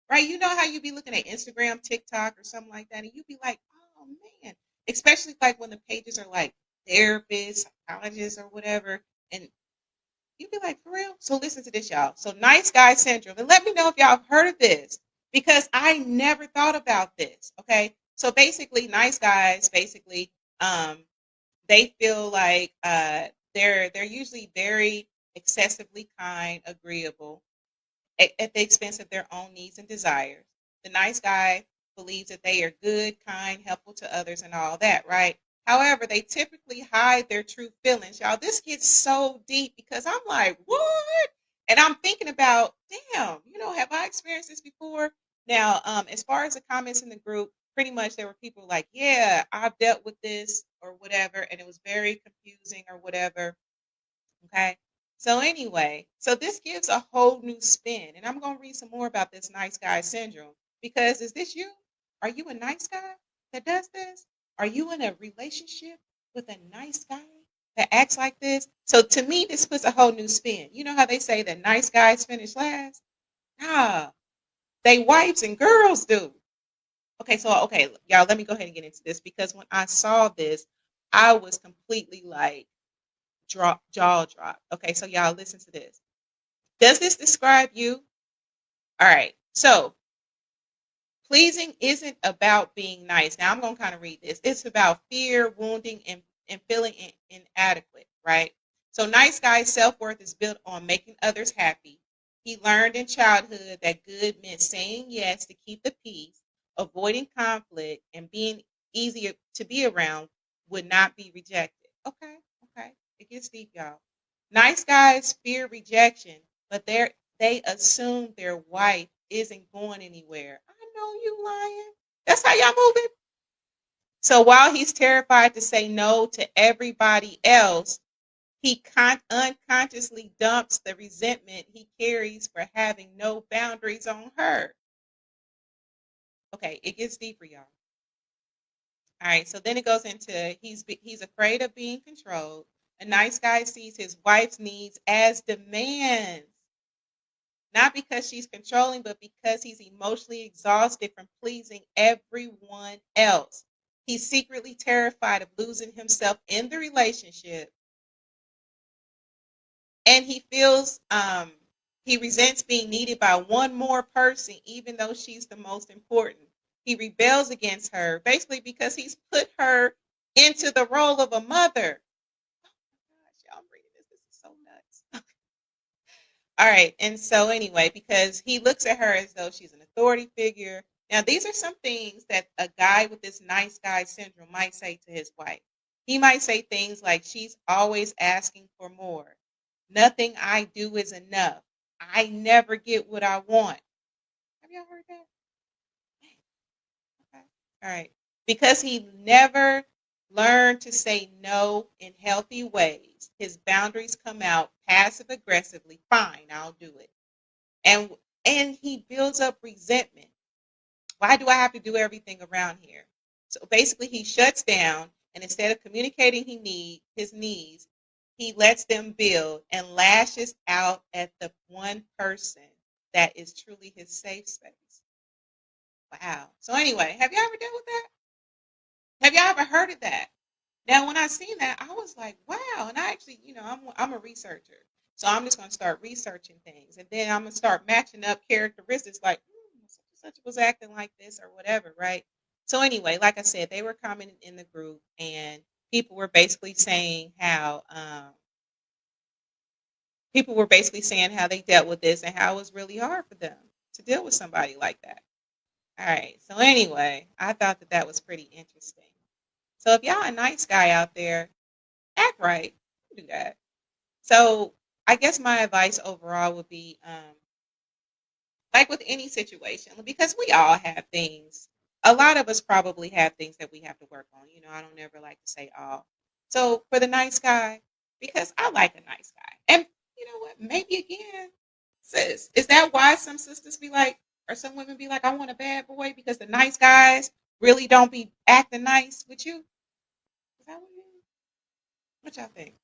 right? You know how you be looking at Instagram, TikTok, or something like that, and you be like, oh man, especially like when the pages are like therapists, psychologists, or whatever, and you'd be like, for real? So listen to this, y'all. So nice guy syndrome. And let me know if y'all have heard of this because I never thought about this. Okay. So basically, nice guys basically they feel like they're usually very excessively kind, agreeable, at the expense of their own needs and desires. The nice guy believes that they are good, kind, helpful to others, and all that, right? However, they typically hide their true feelings. Y'all, this gets so deep because I'm like, what? And I'm thinking about, damn, have I experienced this before? Now, as far as the comments in the group, pretty much there were people like, yeah, I've dealt with this or whatever, and it was very confusing or whatever. Okay. So anyway, so this gives a whole new spin. And I'm going to read some more about this nice guy syndrome because is this you? Are you a nice guy that does this? Are you in a relationship with a nice guy that acts like this? So to me, this puts a whole new spin. You know how they say that nice guys finish last? Ah, they wives and girls do. Okay, y'all, let me go ahead and get into this because when I saw this, I was completely like, jaw drop. Okay, so y'all listen to this. Does this describe you? All right. So pleasing isn't about being nice. Now I'm going to kind of read this. It's about fear, wounding, and feeling inadequate, right? So nice guy's self-worth is built on making others happy. He learned in childhood that good meant saying yes to keep the peace, avoiding conflict, and being easier to be around would not be rejected. Okay. It gets deep, y'all. Nice guys fear rejection, but they assume their wife isn't going anywhere. I know you lying. That's how y'all moving. So while he's terrified to say no to everybody else, he unconsciously dumps the resentment he carries for having no boundaries on her. Okay, it gets deeper, y'all. All right, so then it goes into he's afraid of being controlled. A nice guy sees his wife's needs as demands, not because she's controlling, but because he's emotionally exhausted from pleasing everyone else. He's secretly terrified of losing himself in the relationship, and he feels he resents being needed by one more person, even though she's the most important. He rebels against her, basically because he's put her into the role of a mother. Oh my gosh, y'all, I'm reading this. This is so nuts. All right. And so, anyway, because he looks at her as though she's an authority figure. Now, these are some things that a guy with this nice guy syndrome might say to his wife. He might say things like, she's always asking for more. Nothing I do is enough. I never get what I want. Have y'all heard that? Okay. All right. Because he never learned to say no in healthy ways, his boundaries come out passive aggressively. Fine, I'll do it. And and he builds up resentment. Why do I have to do everything around here? So basically he shuts down, and instead of communicating his needs, he lets them build and lashes out at the one person that is truly his safe space. Wow. So anyway, have you ever dealt with that? Have y'all ever heard of that? Now, when I seen that, I was like, wow. And I actually, I'm a researcher. So I'm just going to start researching things. And then I'm going to start matching up characteristics like, such and such was acting like this or whatever, right? So anyway, like I said, they were commenting in the group, and people were basically saying how they dealt with this and how it was really hard for them to deal with somebody like that. All right. So anyway, I thought that was pretty interesting. So if y'all a nice guy out there, act right. Do that. So I guess my advice overall would be, like with any situation, because we all have things. A lot of us probably have things that we have to work on. I don't ever like to say all. So for the nice guy, because I like a nice guy, and you know what? Maybe again, sis, is that why some sisters be like, or some women be like, I want a bad boy because the nice guys really don't be acting nice with you? Is that what y'all think?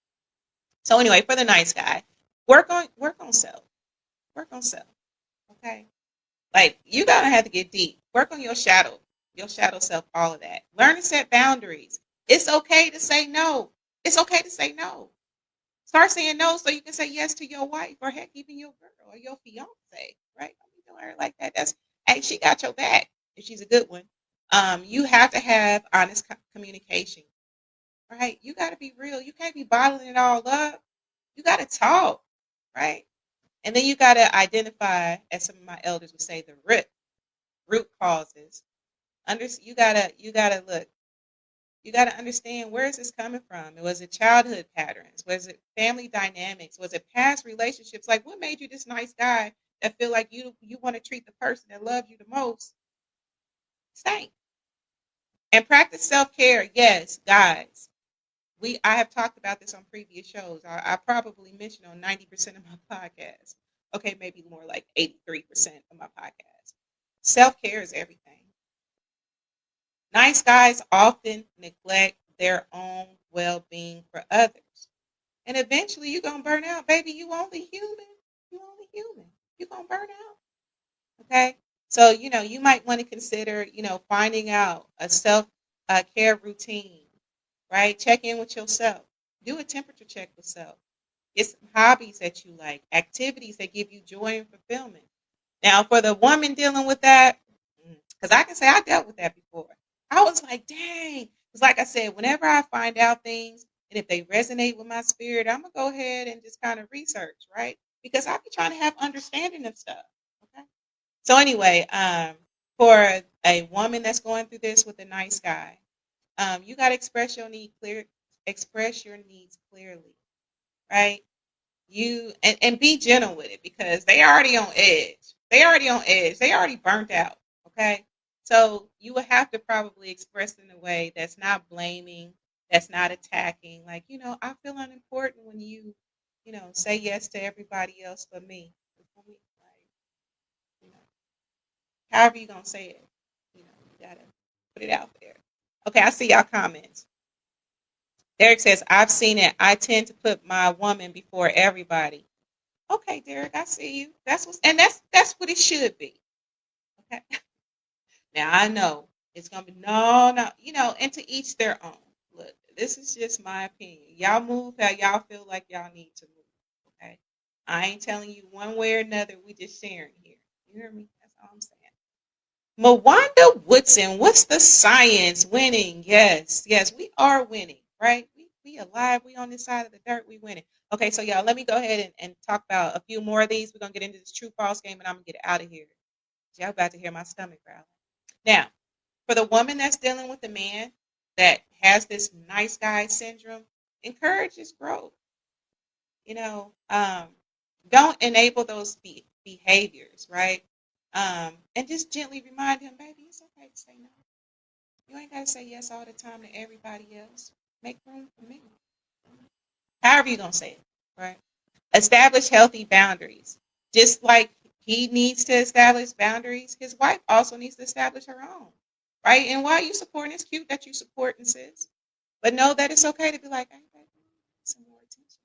So anyway, for the nice guy, work on self. Work on self. Okay. Like you gotta have to get deep. Work on your shadow self, all of that. Learn to set boundaries. It's okay to say no. It's okay to say no. Start saying no so you can say yes to your wife, or heck, even your girl or your fiance, right? Don't be doing her like that. That's, hey, she got your back if she's a good one. You have to have honest communication, right? You got to be real. You can't be bottling it all up. You got to talk, right? And then you got to identify, as some of my elders would say, the root causes. You gotta look. You gotta understand, where is this coming from? Was it childhood patterns? Was it family dynamics? Was it past relationships? Like, what made you this nice guy that feel like you want to treat the person that loves you the most stank? And practice self-care. Yes, guys. I have talked about this on previous shows. I probably mentioned on 90% of my podcast. Okay, maybe more like 83% of my podcast. Self-care is everything. Nice guys often neglect their own well-being for others. And eventually you're going to burn out, baby. You only human. You only human. You're going to burn out. Okay? So, you might want to consider, finding out a self-care routine, right? Check in with yourself. Do a temperature check with self. Get some hobbies that you like, activities that give you joy and fulfillment. Now, for the woman dealing with that, because I can say I dealt with that before. I was like, dang. It's like I said, whenever I find out things and if they resonate with my spirit, I'm going to go ahead and just kind of research, right? Because I be trying to have understanding of stuff. Okay. So anyway, for a woman that's going through this with a nice guy, you got to express your needs clearly, right? And be gentle with it, because they already on edge. They already burnt out. Okay. So you would have to probably express in a way that's not blaming, that's not attacking. Like, I feel unimportant when you say yes to everybody else but me. Like, you know, however you gonna say it, you gotta put it out there. Okay, I see y'all comments. Derek says, I've seen it. I tend to put my woman before everybody. Okay, Derek, I see you. That's what it should be. Okay. Now I know It's gonna be no, no, and to each their own. Look, this is just my opinion. Y'all move how y'all feel like y'all need to move. Okay. I ain't telling you one way or another. We just sharing here. You hear me? That's all I'm saying. Mawanda Woodson, what's the science? Winning. Yes, yes, we are winning, right? We alive. We on this side of the dirt. We winning. Okay, so y'all, let me go ahead and talk about a few more of these. We're gonna get into this true false game, and I'm gonna get out of here. Y'all about to hear my stomach growling. Now, for the woman that's dealing with a man that has this nice guy syndrome, encourage his growth. You know, don't enable those behaviors, right? And just gently remind him, baby, it's okay to say no. You ain't got to say yes all the time to everybody else. Make room for me. However you're going to say it, right? Establish healthy boundaries. Just like he needs to establish boundaries, his wife also needs to establish her own, right? And while you supporting, it's cute that you support and sis, but know that it's okay to be like, hey, baby, some more attention.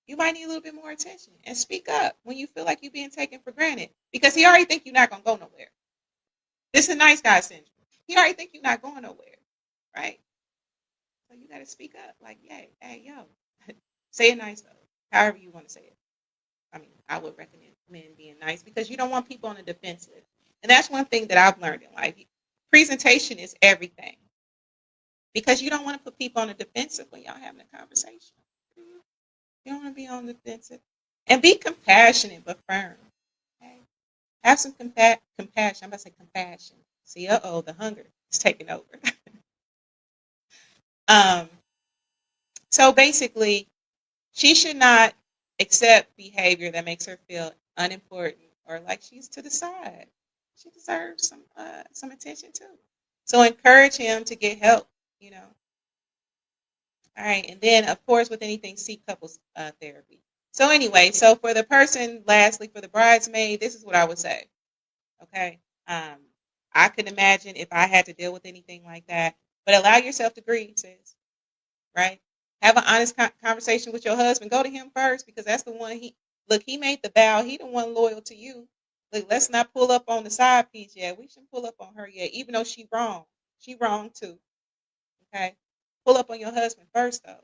You might need a little bit more attention and speak up when you feel like you're being taken for granted because he already think you're not going to go nowhere. This is a nice guy syndrome. He already think you're not going nowhere, right? So you got to speak up like, yay, hey, yo. Say it nice, though, however you want to say it. I mean, I would recommend being nice because you don't want people on the defensive. And that's one thing that I've learned in life. Presentation is everything because you don't want to put people on the defensive when y'all having a conversation. You don't want to be on the defensive. And be compassionate but firm. Okay? Have some compassion. I'm about to say compassion. See, the hunger is taking over. um, so basically, she should not accept behavior that makes her feel unimportant or like she's to the side. She deserves some attention too. So encourage him to get help. You know. All right, and then of course, with anything, seek couples therapy. So anyway, so for the person, lastly, for the bridesmaid, this is what I would say. Okay, um, I could imagine if I had to deal with anything like that, but allow yourself to grieve, sis. Right? Have an honest conversation with your husband. Go to him first because that's the one he made the vow. He the one loyal to you. Look, let's not pull up on the side piece yet. We shouldn't pull up on her yet, even though she wrong. She wrong too. Okay. Pull up on your husband first though.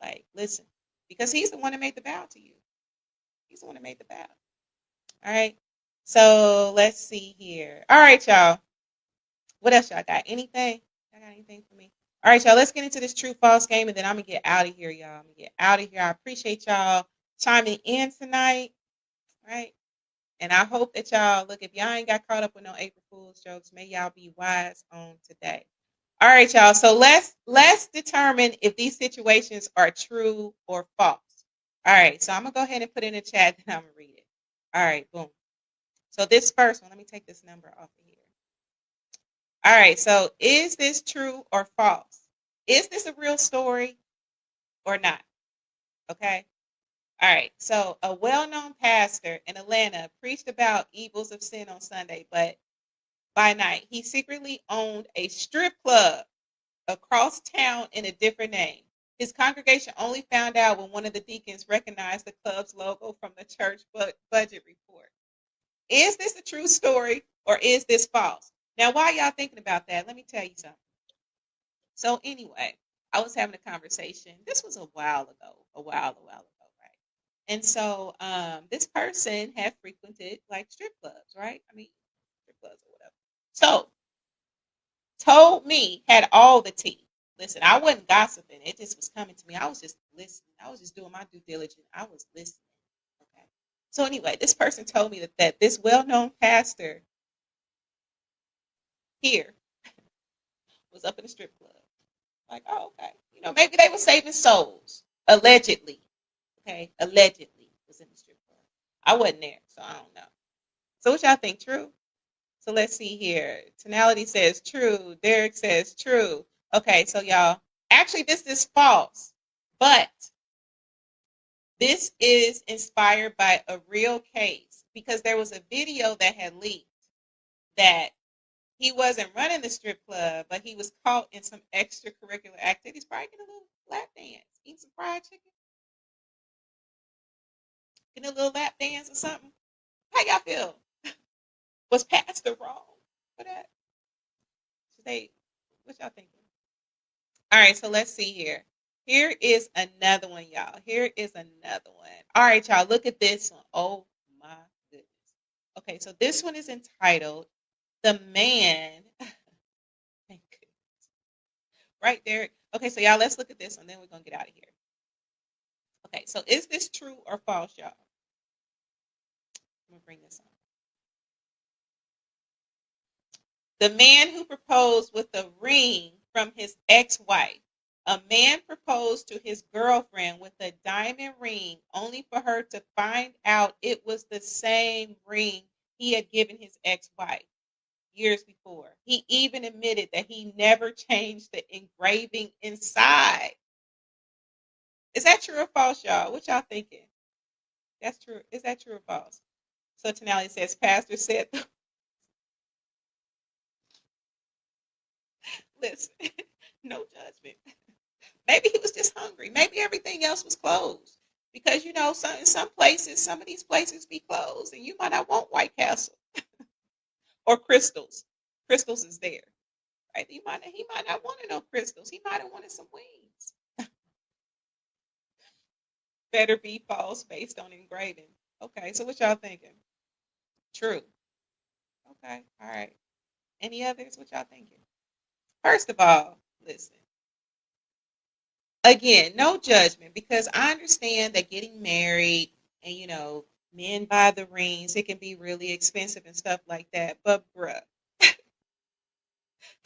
Like listen. Because he's the one that made the vow to you. He's the one that made the vow. All right. So let's see here. All right, y'all. What else y'all got? Anything? Y'all got anything for me? All right, y'all. Let's get into this true false game, and then I'm gonna get out of here, y'all. I'm gonna get out of here. I appreciate y'all chiming in tonight, right? And I hope that y'all look. If y'all ain't got caught up with no April Fool's jokes, may y'all be wise on today. All right, y'all. So let's determine if these situations are true or false. All right. So I'm gonna go ahead and put in the chat, and I'm gonna read it. All right. Boom. So this first one, let me take this number off of here. All right, so is this true or false? Is this a real story or not? Okay. All right. So a well-known pastor in Atlanta preached about evils of sin on Sunday, but by night he secretly owned a strip club across town in a different name. His congregation only found out when one of the deacons recognized the club's logo from the church budget report. Is this a true story or is this false? Now, while y'all thinking about that, let me tell you something. So anyway, I was having a conversation. This was a while ago, right? And so this person had frequented like strip clubs, right? I mean, strip clubs or whatever. So told me, had all the tea. Listen, I wasn't gossiping. It just was coming to me. I was just listening. I was just doing my due diligence. I was listening. Okay. So anyway, this person told me that this well-known pastor here was up in a strip club. Like, oh, okay. Maybe they were saving souls. Allegedly. Okay. Allegedly was in the strip club. I wasn't there, so I don't know. So what y'all think? True? So let's see here. Tonality says true. Derek says true. Okay, so y'all, actually this is false. But this is inspired by a real case because there was a video that had leaked that he wasn't running the strip club, but he was caught in some extracurricular activities, probably getting a little lap dance, eating some fried chicken, getting a little lap dance or something. How y'all feel? Was Pastor wrong for that? They, what y'all thinking? All right, so let's see here. Here is another one, y'all. Here is another one. All right, y'all, look at this one. Oh my goodness. Okay, so this one is entitled "The Man." Thank goodness. Right there. Okay, so y'all, let's look at this one. Then we're gonna get out of here. Okay, so is this true or false, y'all? I'm gonna bring this on. The man who proposed with a ring from his ex-wife. A man proposed to his girlfriend with a diamond ring only for her to find out it was the same ring he had given his ex-wife years before. He even admitted that he never changed the engraving inside. Is that true or false, y'all? What y'all thinking? That's true. Is that true or false? So Tanali says, Pastor said, listen, no judgment. Maybe he was just hungry. Maybe everything else was closed. Because, in some places, some of these places be closed, and you might not want White Castle or Crystals. Crystals is there, right? He might not want no Crystals. He might have wanted some wings. Better be false based on engraving. Okay, so what y'all thinking? True. Okay, all right. Any others? What y'all thinking? First of all, listen. Again, no judgment because I understand that getting married and men buy the rings, it can be really expensive and stuff like that. But bruh,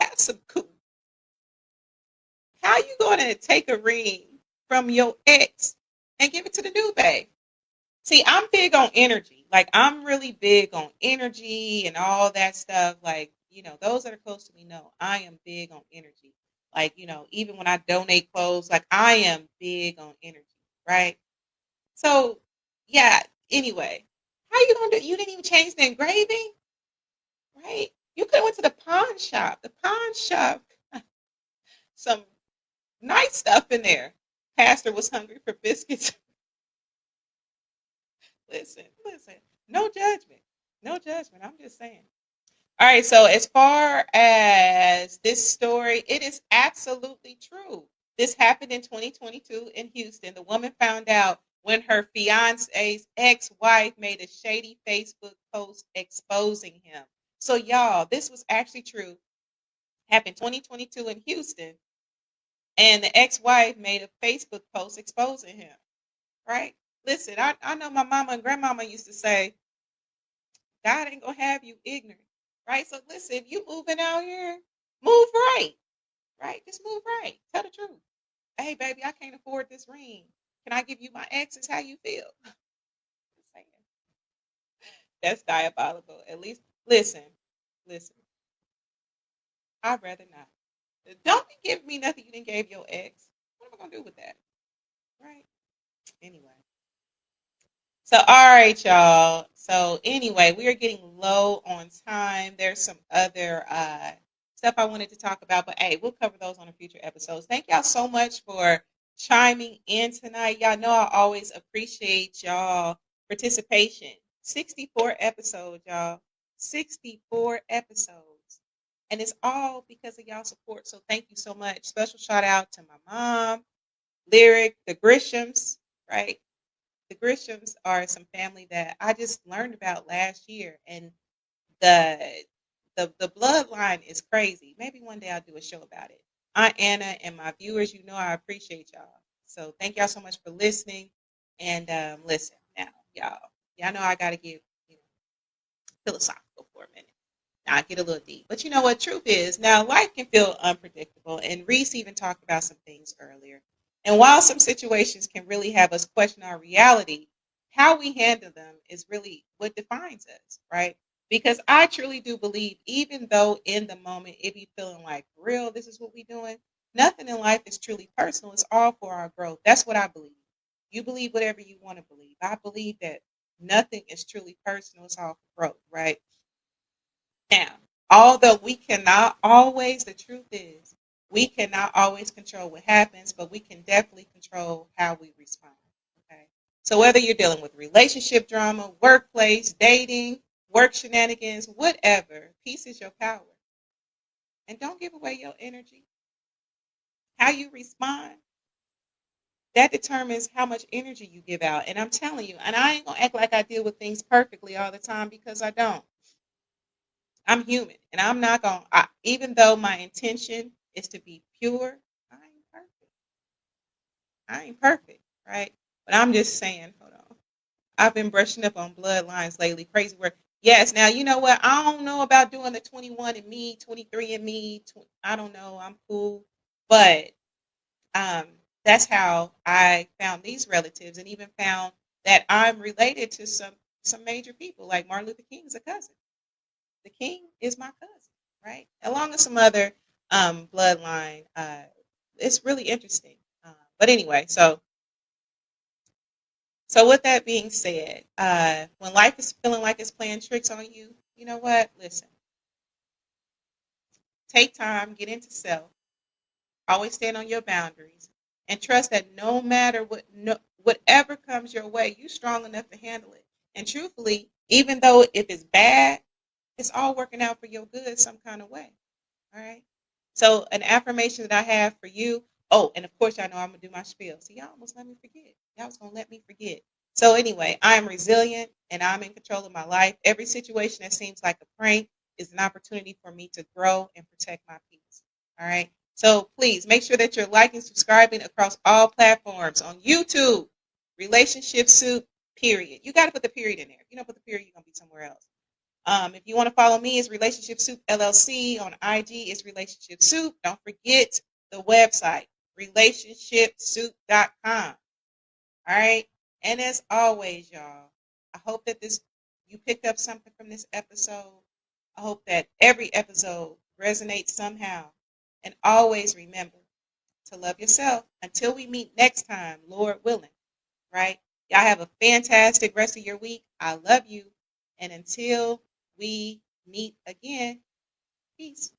have some cool. How you gonna take a ring from your ex and give it to the new babe? See, I'm big on energy. Like I'm really big on energy and all that stuff. Like, those that are close to me know I am big on energy. Like, even when I donate clothes, like I am big on energy, right? So, yeah, anyway, how you gonna do? You didn't even change the engraving, right? You could have went to the pawn shop. The pawn shop, some nice stuff in there. Pastor was hungry for biscuits. Listen. No judgment. No judgment. I'm just saying. All right, so as far as this story, it is absolutely true. This happened in 2022 in Houston. The woman found out when her fiance's ex-wife made a shady Facebook post exposing him. So y'all, this was actually true. Happened 2022 in Houston, and the ex-wife made a Facebook post exposing him. Right? Listen, I know my mama and grandmama used to say, God ain't gonna have you ignorant, right? So listen, if you moving out here, move right, right? Just move right. Tell the truth. Hey, baby, I can't afford this ring. Can I give you my exes? How you feel? Just saying. That's diabolical. At least, listen. I'd rather not. Don't be giving me nothing you didn't give your ex. What am I gonna do with that? Right? Anyway. So, all right, y'all. So, anyway, we are getting low on time. There's some other stuff I wanted to talk about, but hey, we'll cover those on a future episodes. Thank y'all so much for chiming in tonight. Y'all know I always appreciate y'all participation. 64 episodes, y'all. 64 episodes. And it's all because of y'all support. So, thank you so much. Special shout out to my mom, Lyric, the Grishams, right? The Grishams are some family that I just learned about last year, and the the bloodline is crazy. Maybe one day I'll do a show about it. Aunt Anna and my viewers, I appreciate y'all. So thank y'all so much for listening. And listen now, y'all know I got to get philosophical for a minute. Now I get a little deep, but you know what? Truth is, now life can feel unpredictable, and Reese even talked about some things earlier. And while some situations can really have us question our reality, how we handle them is really what defines us, right? Because I truly do believe, even though in the moment it be feeling like, real, this is what we doing, nothing in life is truly personal. It's all for our growth. That's what I believe. You believe whatever you want to believe. I believe that nothing is truly personal. It's all for growth, right? Now, although we cannot always, the truth is, we cannot always control what happens, but we can definitely control how we respond. Okay. So whether you're dealing with relationship drama, workplace, dating, work shenanigans, whatever, peace is your power. And don't give away your energy. How you respond, that determines how much energy you give out. And I'm telling you, and I ain't gonna act like I deal with things perfectly all the time because I don't. I'm human, and I'm not gonna. Even though my intention is to be pure, I ain't perfect. I ain't perfect, right? But I'm just saying. Hold on. I've been brushing up on bloodlines lately. Crazy work. Yes. Now you know what? I don't know about doing the 21 and me, 23 and me. I don't know. I'm cool, but um, that's how I found these relatives, and even found that I'm related to some major people. Like Martin Luther King is a cousin. The king is my cousin, right? Along with some other bloodline. It's really interesting. But anyway, so with that being said, when life is feeling like it's playing tricks on you, you know what? Listen, take time, get into self, always stand on your boundaries, and trust that no matter whatever comes your way, you're strong enough to handle it. And truthfully, even though if it's bad, it's all working out for your good some kind of way. All right. So an affirmation that I have for you. Oh, and of course, y'all know I'm gonna do my spiel. See, y'all almost let me forget. Y'all was gonna let me forget. So anyway, I am resilient and I'm in control of my life. Every situation that seems like a prank is an opportunity for me to grow and protect my peace. All right. So please make sure that you're liking, subscribing across all platforms on YouTube. Relationship Soup. Period. You got to put the period in there. If you don't put the period, you're gonna be somewhere else. If you want to follow me, it's Relationship Soup LLC. On IG, it's Relationship Soup. Don't forget the website, relationshipsoup.com. All right. And as always, y'all, I hope that you picked up something from this episode. I hope that every episode resonates somehow. And always remember to love yourself. Until we meet next time, Lord willing. Right? Y'all have a fantastic rest of your week. I love you. And until we meet again, peace.